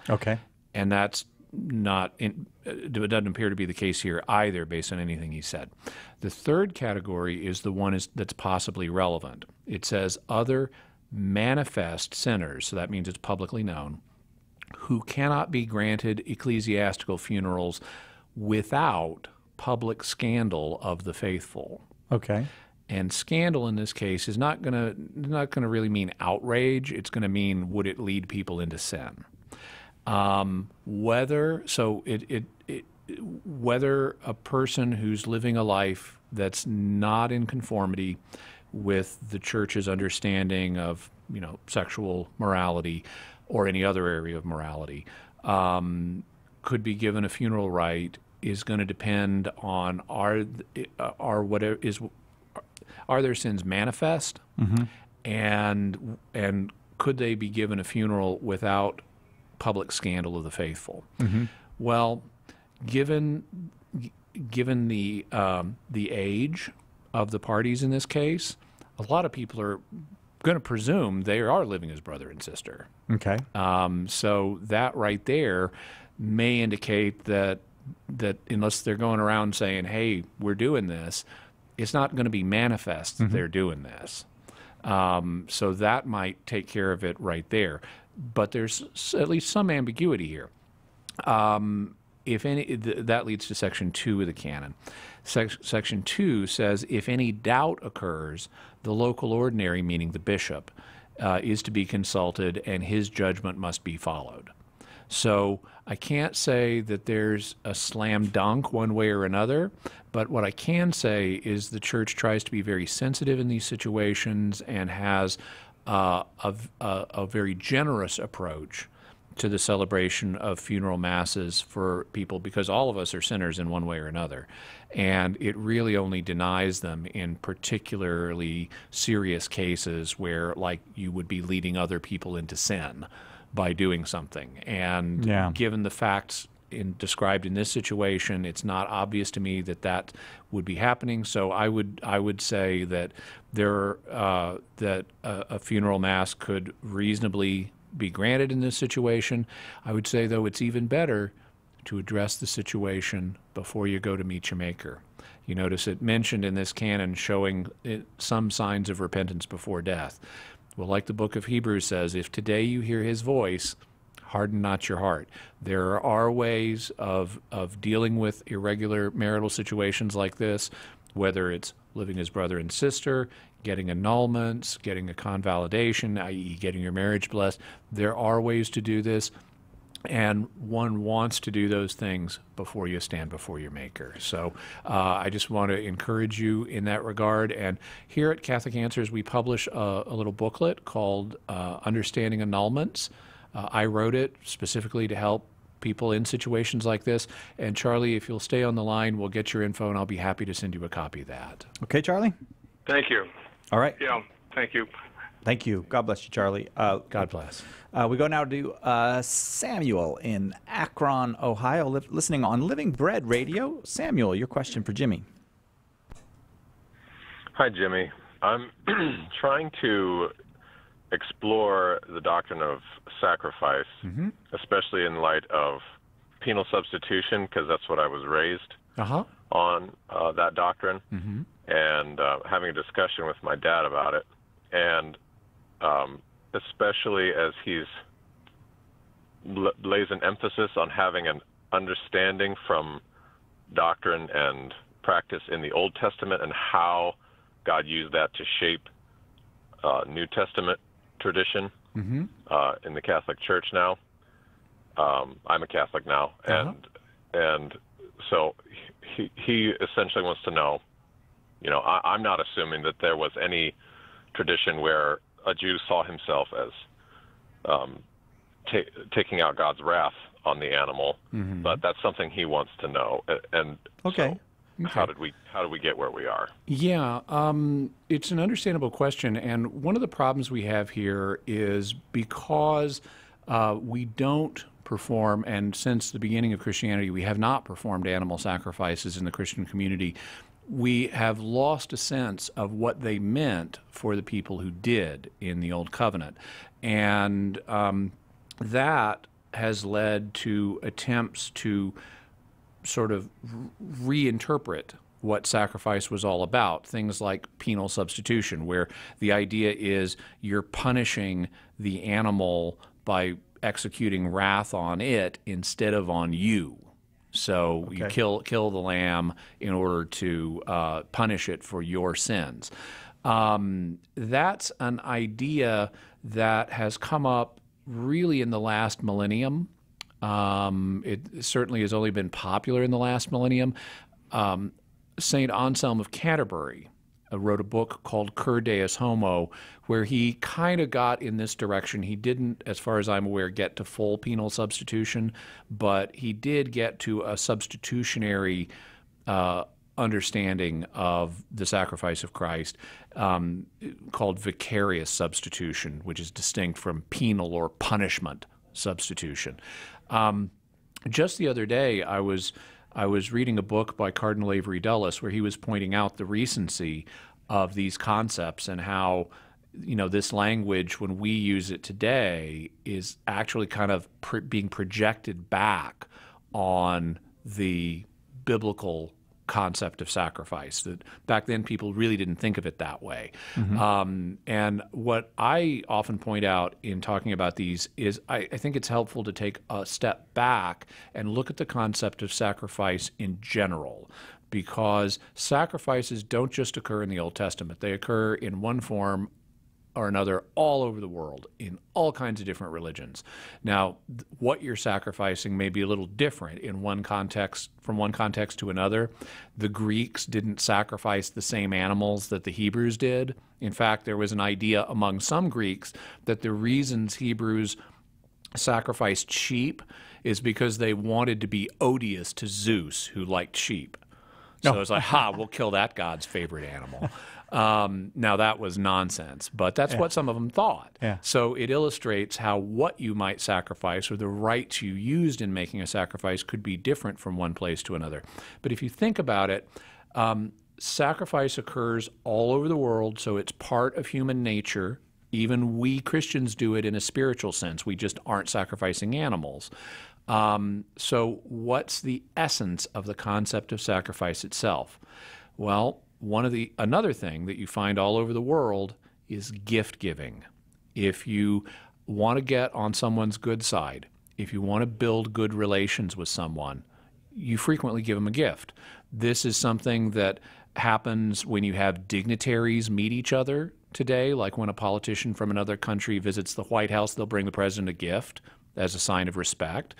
Okay. And that's it doesn't appear to be the case here either, based on anything he said. The third category is the one that's possibly relevant. It says other manifest sinners, so that means it's publicly known, who cannot be granted ecclesiastical funerals without public scandal of the faithful. Okay. And scandal in this case is not going to really mean outrage. It's going to mean, would it lead people into sin? Whether a person who's living a life that's not in conformity with the church's understanding of sexual morality or any other area of morality could be given a funeral rite is going to depend on are their sins manifest, and could they be given a funeral without public scandal of the faithful? Well, given the age of the parties in this case, a lot of people are going to presume they are living as brother and sister. Okay. So that right there may indicate that unless they're going around saying, "Hey, we're doing this," it's not going to be manifest that they're doing this. So that might take care of it right there. But there's at least some ambiguity here. If any, that leads to Section 2 of the canon. Section 2 says, if any doubt occurs, the local ordinary, meaning the bishop, is to be consulted and his judgment must be followed. So I can't say that there's a slam dunk one way or another, but what I can say is the church tries to be very sensitive in these situations and has a very generous approach to the celebration of funeral masses for people, because all of us are sinners in one way or another. And it really only denies them in particularly serious cases where, like, you would be leading other people into sin by doing something. And given the facts described in this situation, it's not obvious to me that would be happening. So I would say that that a funeral mass could reasonably be granted in this situation. I would say, though, it's even better to address the situation before you go to meet your Maker. You notice it mentioned in this canon showing some signs of repentance before death. Well, like the book of Hebrews says, if today you hear his voice, harden not your heart. There are ways of dealing with irregular marital situations like this, whether it's living as brother and sister, getting annulments, getting a convalidation, i.e. getting your marriage blessed. There are ways to do this, and one wants to do those things before you stand before your Maker. So I just want to encourage you in that regard. And here at Catholic Answers, we publish a little booklet called Understanding Annulments. I wrote it specifically to help people in situations like this. And Charlie, if you'll stay on the line, we'll get your info, and I'll be happy to send you a copy of that. Okay, Charlie? Thank you. All right. Yeah, thank you. Thank you. God bless you, Charlie. God bless. We go now to Samuel in Akron, Ohio, listening on Living Bread Radio. Samuel, your question for Jimmy. Hi, Jimmy. I'm trying to explore the doctrine of sacrifice, especially in light of penal substitution, because that's what I was raised on, that doctrine, and having a discussion with my dad about it. And especially as he's lays an emphasis on having an understanding from doctrine and practice in the Old Testament and how God used that to shape New Testament tradition in the Catholic Church now. I'm a Catholic now, and so he essentially wants to know, I'm not assuming that there was any tradition where a Jew saw himself as taking out God's wrath on the animal, Mm-hmm. but that's something he wants to know. And okay. So how did we get where we are? Yeah, it's an understandable question, and one of the problems we have here is because we don't perform, and since the beginning of Christianity, we have not performed animal sacrifices in the Christian community. We have lost a sense of what they meant for the people who did in the Old Covenant, and that has led to attempts to sort of reinterpret what sacrifice was all about. Things like penal substitution, where the idea is you're punishing the animal by executing wrath on it instead of on you. So you kill the lamb in order to punish it for your sins. That's an idea that has come up really in the last millennium. It certainly has only been popular in the last millennium. St. Anselm of Canterbury wrote a book called Cur Deus Homo, where he kind of got in this direction. He didn't, as far as I'm aware, get to full penal substitution, but he did get to a substitutionary understanding of the sacrifice of Christ called vicarious substitution, which is distinct from penal or punishment substitution. Just the other day, I was reading a book by Cardinal Avery Dulles where he was pointing out the recency of these concepts and how, you know, this language, when we use it today, is actually kind of being projected back on the biblical concept of sacrifice. That back then people really didn't think of it that way. Mm-hmm. And what I often point out in talking about these is I think it's helpful to take a step back and look at the concept of sacrifice in general, because sacrifices don't just occur in the Old Testament. They occur in one form or another all over the world in all kinds of different religions. Now, what you're sacrificing may be a little different in one context, from one context to another. The Greeks didn't sacrifice the same animals that the Hebrews did. In fact, there was an idea among some Greeks that the reasons Hebrews sacrificed sheep is because they wanted to be odious to Zeus, who liked sheep. So it's like, we'll kill that god's favorite animal. Now, that was nonsense, but that's what some of them thought. Yeah. So it illustrates how what you might sacrifice or the rites you used in making a sacrifice could be different from one place to another. But if you think about it, sacrifice occurs all over the world, so it's part of human nature. Even we Christians do it in a spiritual sense. We just aren't sacrificing animals. So what's the essence of the concept of sacrifice itself? Well, another thing that you find all over the world is gift giving. If you want to get on someone's good side, if you want to build good relations with someone, you frequently give them a gift. This is something that happens when you have dignitaries meet each other today, like when a politician from another country visits the White House, they'll bring the president a gift as a sign of respect.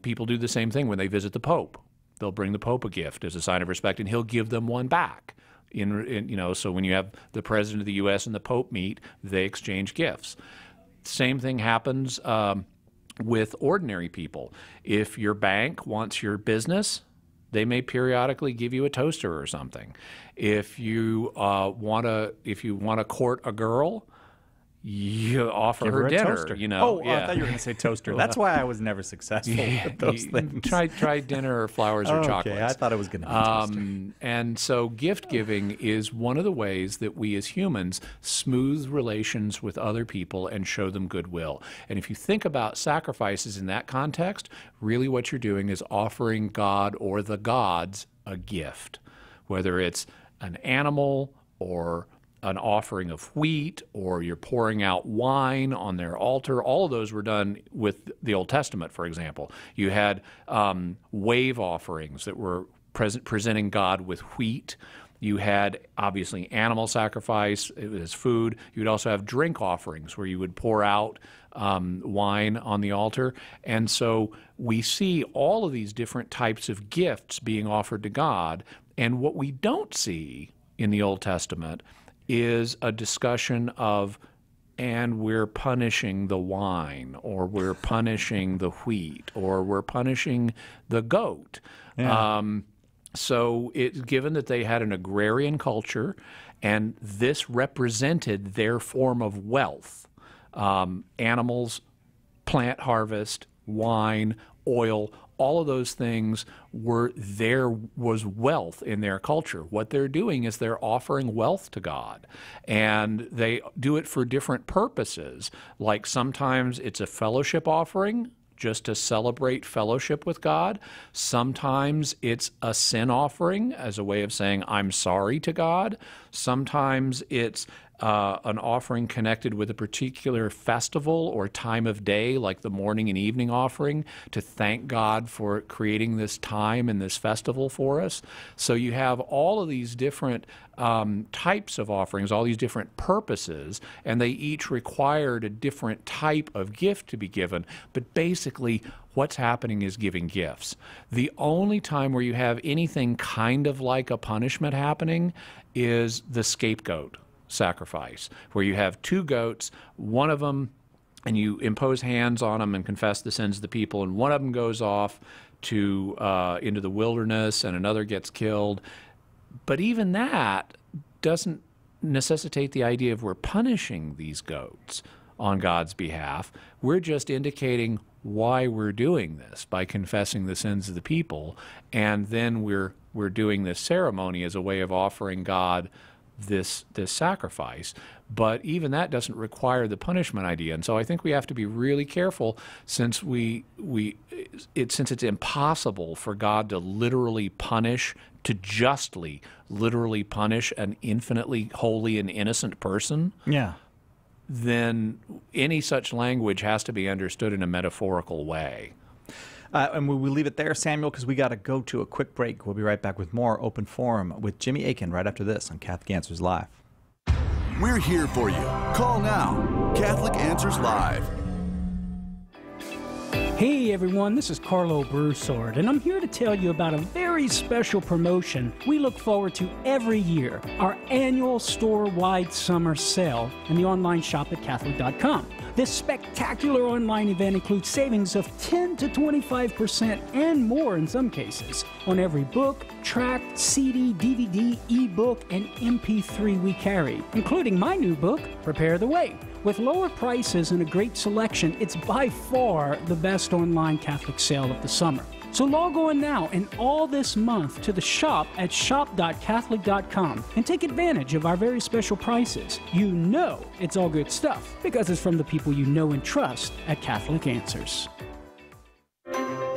People do the same thing when they visit the Pope. They'll bring the Pope a gift as a sign of respect, and he'll give them one back. So when you have the President of the U.S. and the Pope meet, they exchange gifts. Same thing happens with ordinary people. If your bank wants your business, they may periodically give you a toaster or something. If you want to court a girl, you offer her dinner. Toaster. You know. I thought you were going to say toaster. That's why I was never successful with those things. Try dinner or flowers or chocolates. Okay, I thought it was going to be toaster. And so gift giving is one of the ways that we as humans smooth relations with other people and show them goodwill. And if you think about sacrifices in that context, really what you're doing is offering God or the gods a gift, whether it's an animal or an offering of wheat, or you're pouring out wine on their altar. All of those were done with the Old Testament, for example. You had wave offerings that were presenting God with wheat. You had, obviously, animal sacrifice as food. You would also have drink offerings where you would pour out wine on the altar. And so we see all of these different types of gifts being offered to God. And what we don't see in the Old Testament is a discussion of and we're punishing the wine, or we're punishing the wheat, or we're punishing the goat. Yeah. So given that they had an agrarian culture, and this represented their form of wealth, animals, plant harvest, wine, oil, all of those things was wealth in their culture. What they're doing is they're offering wealth to God, and they do it for different purposes. Like sometimes it's a fellowship offering, just to celebrate fellowship with God. Sometimes it's a sin offering as a way of saying, I'm sorry to God. Sometimes it's an offering connected with a particular festival or time of day, like the morning and evening offering, to thank God for creating this time and this festival for us. So you have all of these different types of offerings, all these different purposes, and they each required a different type of gift to be given. But basically, what's happening is giving gifts. The only time where you have anything kind of like a punishment happening is the scapegoat sacrifice, where you have two goats, one of them, and you impose hands on them and confess the sins of the people, and one of them goes off to into the wilderness and another gets killed. But even that doesn't necessitate the idea of we're punishing these goats on God's behalf. We're just indicating why we're doing this by confessing the sins of the people, and then we're doing this ceremony as a way of offering God this sacrifice. But even that doesn't require the punishment idea. And so I think we have to be really careful, since since it's impossible for God to literally punish, to justly literally punish an infinitely holy and innocent person. Yeah. Then any such language has to be understood in a metaphorical way. And we'll leave it there, Samuel, because we got to go to a quick break. We'll be right back with more Open Forum with Jimmy Akin right after this on Catholic Answers Live. We're here for you. Call now. Catholic Answers Live. Hey everyone, this is Carlo Broussard, and I'm here to tell you about a very special promotion we look forward to every year, our annual store-wide summer sale in the online shop at Catholic.com. This spectacular online event includes savings of 10 to 25% and more in some cases on every book, tract, CD, DVD, ebook, and MP3 we carry, including my new book, Prepare the Way. With lower prices and a great selection, it's by far the best online Catholic sale of the summer. So log on now and all this month to the shop at shop.catholic.com and take advantage of our very special prices. You know it's all good stuff because it's from the people you know and trust at Catholic Answers.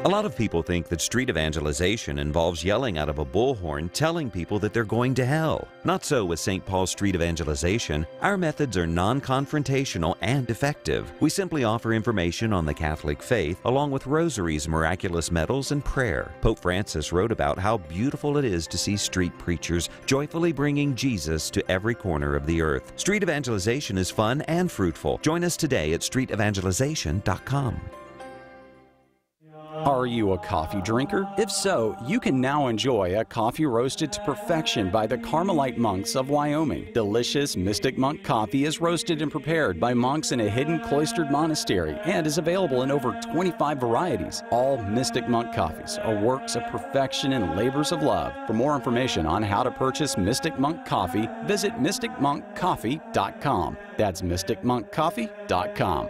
A lot of people think that street evangelization involves yelling out of a bullhorn telling people that they're going to hell. Not so with St. Paul's Street Evangelization. Our methods are non-confrontational and effective. We simply offer information on the Catholic faith along with rosaries, miraculous medals, and prayer. Pope Francis wrote about how beautiful it is to see street preachers joyfully bringing Jesus to every corner of the earth. Street evangelization is fun and fruitful. Join us today at streetevangelization.com. Are you a coffee drinker? If so, you can now enjoy a coffee roasted to perfection by the Carmelite monks of Wyoming. Delicious Mystic Monk coffee is roasted and prepared by monks in a hidden cloistered monastery and is available in over 25 varieties. All Mystic Monk coffees are works of perfection and labors of love. For more information on how to purchase Mystic Monk coffee, visit mysticmonkcoffee.com. That's mysticmonkcoffee.com.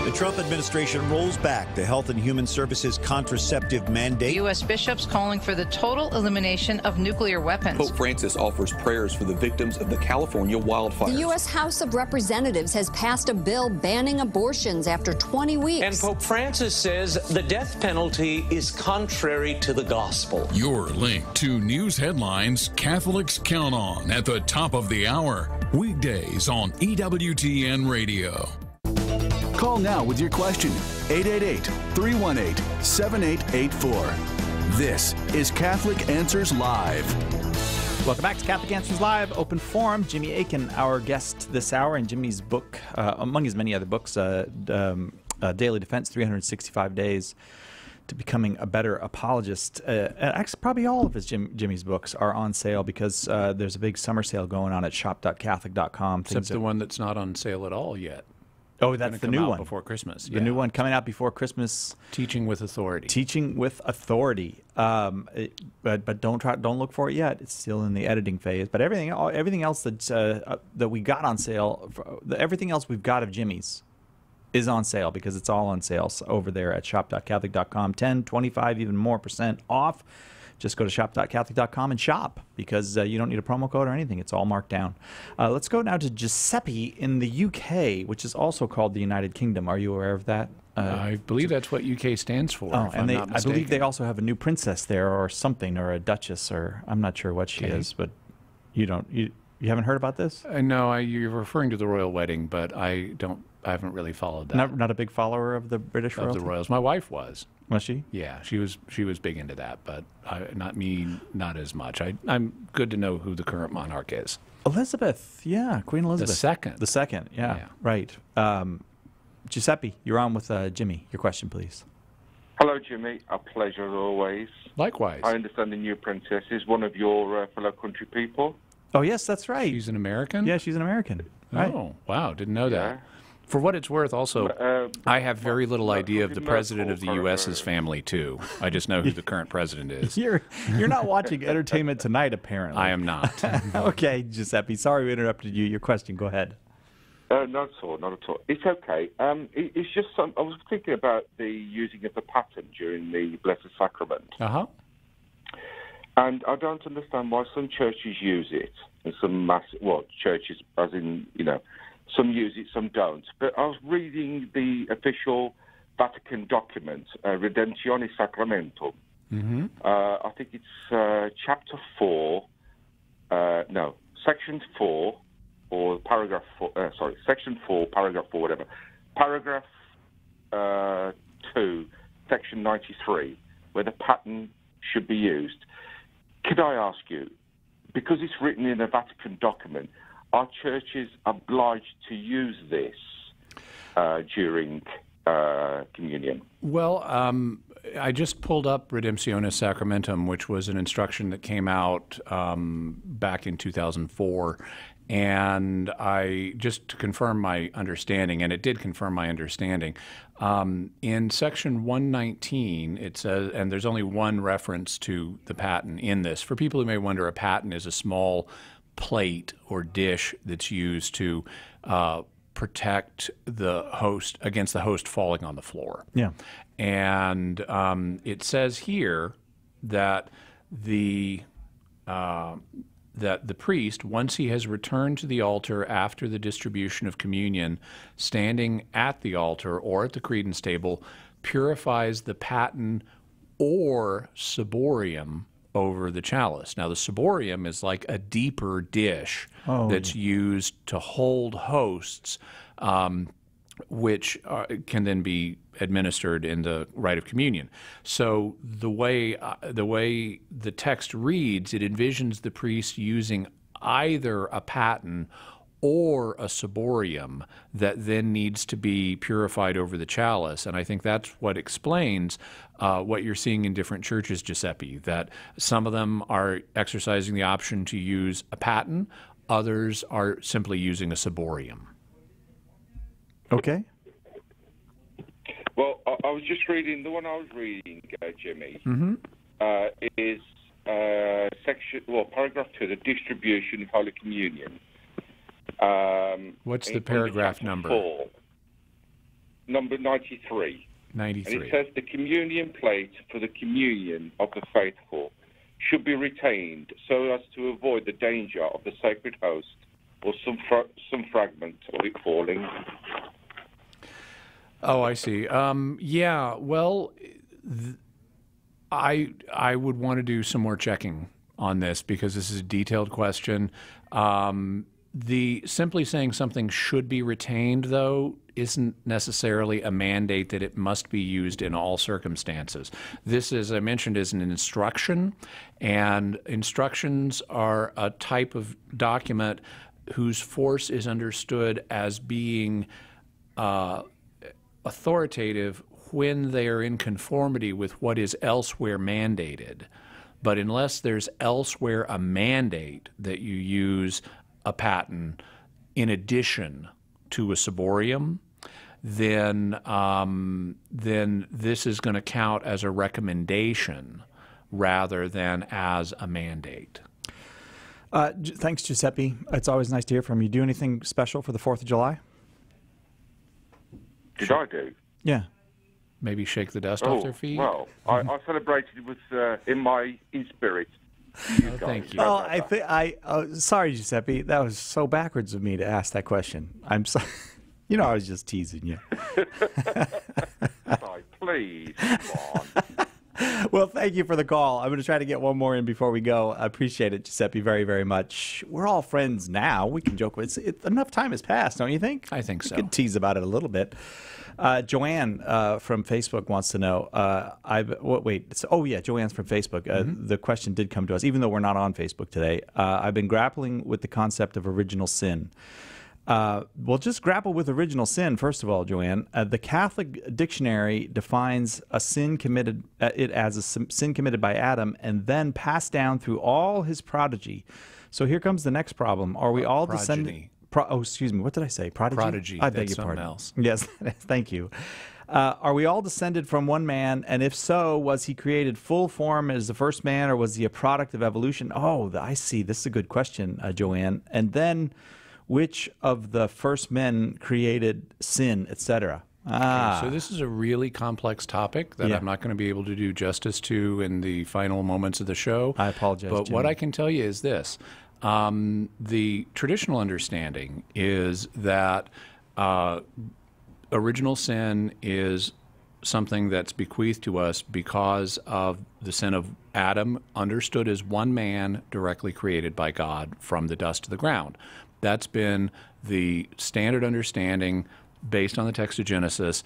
The Trump administration rolls back the Health and Human Services contraceptive mandate. U.S. bishops calling for the total elimination of nuclear weapons. Pope Francis offers prayers for the victims of the California wildfires. The U.S. House of Representatives has passed a bill banning abortions after 20 weeks. And Pope Francis says the death penalty is contrary to the gospel. Your link to news headlines Catholics count on at the top of the hour. Weekdays on EWTN Radio. Call now with your question. 888-318-7884. This is Catholic Answers Live. Welcome back to Catholic Answers Live, Open Forum. Jimmy Akin, our guest this hour, and Jimmy's book, among his many other books, Daily Defense, 365 Days to becoming a better apologist. Actually, probably all of Jimmy's books are on sale because there's a big summer sale going on at shop.catholic.com. Except the one that's not on sale at all yet. Oh, that's the new one before Christmas. The new one coming out before Christmas. Teaching with Authority. Teaching with Authority. But don't look for it yet. It's still in the editing phase. But everything else that we got on sale, everything else we've got of Jimmy's is on sale because it's all on sale over there at shop.catholic.com. 10, 25, even more % off. Just go to shop.catholic.com and shop because you don't need a promo code or anything. It's all marked down. Let's go now to Giuseppe in the UK, which is also called the United Kingdom. Are you aware of that? I believe that's what UK stands for. Oh, if and I'm not I mistaken. believe they also have a new princess there or something, or a duchess, or I'm not sure what she is, but you haven't heard about this? No, you're referring to the royal wedding, but I haven't really followed that. Not a big follower of the British royalty? Of the royals. My wife was. Was she? Yeah, she was big into that, but not as much. I'm good to know who the current monarch is. Elizabeth, yeah, Queen Elizabeth. The second, yeah. Right. Giuseppe, you're on with Jimmy. Your question, please. Hello, Jimmy. A pleasure as always. Likewise. I understand the new princess is one of your fellow country people. Oh, yes, that's right. She's an American? Yeah, she's an American. Right. Oh, wow, didn't know that. For what it's worth, also, I have very little idea of the president of the U.S.'s family, too. I just know who the current president is. You're not watching Entertainment Tonight, apparently. I am not. Okay, Giuseppe, sorry we interrupted you. Your question, go ahead. Not at all, not at all. It's okay. It's just I was thinking about the using of the pattern during the Blessed Sacrament. Uh-huh. And I don't understand why some churches use it, and some churches, as in, some use it, some don't. But I was reading the official Vatican document, Redemptione Sacramentum. Mm-hmm. I think it's chapter 4, section 4, or paragraph 4, section 4, paragraph 4, whatever. Paragraph 2, section 93, where the pattern should be used. Could I ask you, because it's written in a Vatican document, are churches obliged to use this during communion? Well, I just pulled up Redemptione Sacramentum, which was an instruction that came out back in 2004. And just to confirm my understanding, and it did confirm my understanding, in section 119, it says, and there's only one reference to the paten in this. For people who may wonder, a paten is a small plate or dish that's used to protect the host against the host falling on the floor. Yeah. And it says here that the priest, once he has returned to the altar after the distribution of communion, standing at the altar or at the credence table, purifies the paten or ciborium over the chalice. Now, the ciborium is like a deeper dish that's used to hold hosts, which can then be administered in the rite of communion. So the way the text reads, it envisions the priest using either a paten or a ciborium that then needs to be purified over the chalice. And I think that's what explains what you're seeing in different churches, Giuseppe, that some of them are exercising the option to use a paten, others are simply using a ciborium. Okay. Well, I was just reading, the one I was reading, Jimmy, is paragraph 2, the distribution of Holy Communion. What's the paragraph number? 4, number 93. 93. And it says the communion plate for the communion of the faithful should be retained so as to avoid the danger of the sacred host or some fragment of it falling. Oh, I see. Yeah, well, I would want to do some more checking on this because this is a detailed question. The simply saying something should be retained, though, isn't necessarily a mandate that it must be used in all circumstances. This, as I mentioned, is an instruction, and instructions are a type of document whose force is understood as being authoritative when they are in conformity with what is elsewhere mandated. But unless there's elsewhere a mandate that you use a paten in addition to a ciborium, then this is going to count as a recommendation rather than as a mandate. Thanks, Giuseppe. It's always nice to hear from you. Do anything special for the 4th of July? Did I do? Yeah. Maybe shake the dust off their feet? Well, I celebrated with in spirit. Thank you. Oh, sorry, Giuseppe. That was so backwards of me to ask that question. I'm sorry. You know, I was just teasing you. Please, come on. Well, thank you for the call. I'm going to try to get one more in before we go. I appreciate it, Giuseppe, very, very much. We're all friends now. We can joke. Enough time has passed, don't you think? I think so. We can tease about it a little bit. Joanne from Facebook wants to know. Joanne's from Facebook. The question did come to us, even though we're not on Facebook today. I've been grappling with the concept of original sin. We'll just grapple with original sin, first of all, Joanne. The Catholic dictionary defines a sin committed as a sin committed by Adam and then passed down through all his prodigy. So here comes the next problem. Are we all descended? Excuse me. What did I say? Prodigy? Prodigy. I beg your pardon. Else. Yes, thank you. Are we all descended from one man? And if so, was he created full form as the first man, or was he a product of evolution? Oh, I see. This is a good question, Joanne. And then, which of the first men created sin, etc.? Okay, so this is a really complex topic that I'm not going to be able to do justice to in the final moments of the show. I apologize, But Jimmy. what I can tell you is this. The traditional understanding is that original sin is something that's bequeathed to us because of the sin of Adam, understood as one man directly created by God from the dust of the ground. That's been the standard understanding based on the text of Genesis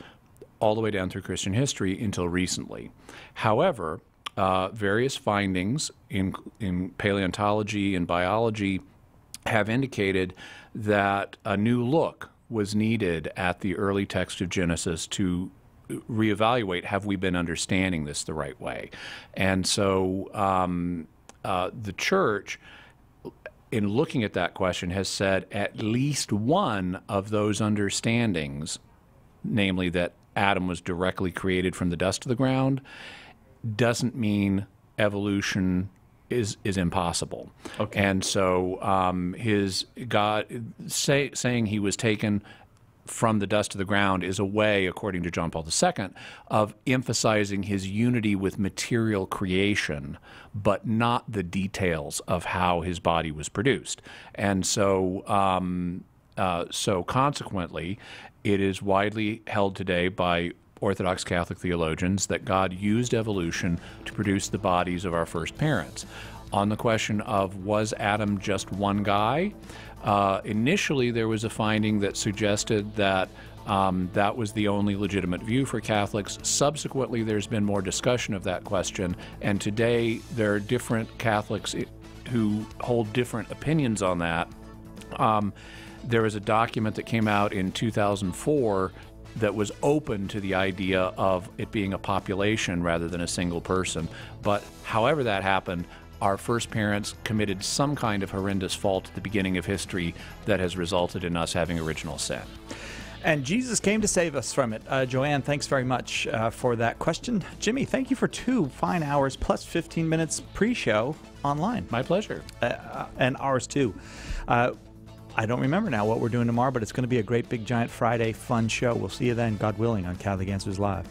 all the way down through Christian history until recently. However, various findings in paleontology and biology have indicated that a new look was needed at the early text of Genesis to reevaluate, have we been understanding this the right way? And so the church, in looking at that question, has said at least one of those understandings, namely that Adam was directly created from the dust of the ground, doesn't mean evolution is impossible. Okay. And so his God saying he was taken from the dust of the ground is a way, according to John Paul II, of emphasizing his unity with material creation, but not the details of how his body was produced. And so, so consequently, it is widely held today by Orthodox Catholic theologians that God used evolution to produce the bodies of our first parents. On the question of was Adam just one guy, initially there was a finding that suggested that that was the only legitimate view for Catholics. Subsequently, there's been more discussion of that question, and today there are different Catholics who hold different opinions on that. There was a document that came out in 2004 that was open to the idea of it being a population rather than a single person. But however that happened, our first parents committed some kind of horrendous fault at the beginning of history that has resulted in us having original sin. And Jesus came to save us from it. Joanne, thanks very much for that question. Jimmy, thank you for 2 fine hours plus 15 minutes pre-show online. My pleasure. And ours too. I don't remember now what we're doing tomorrow, but it's going to be a great big giant Friday fun show. We'll see you then, God willing, on Catholic Answers Live.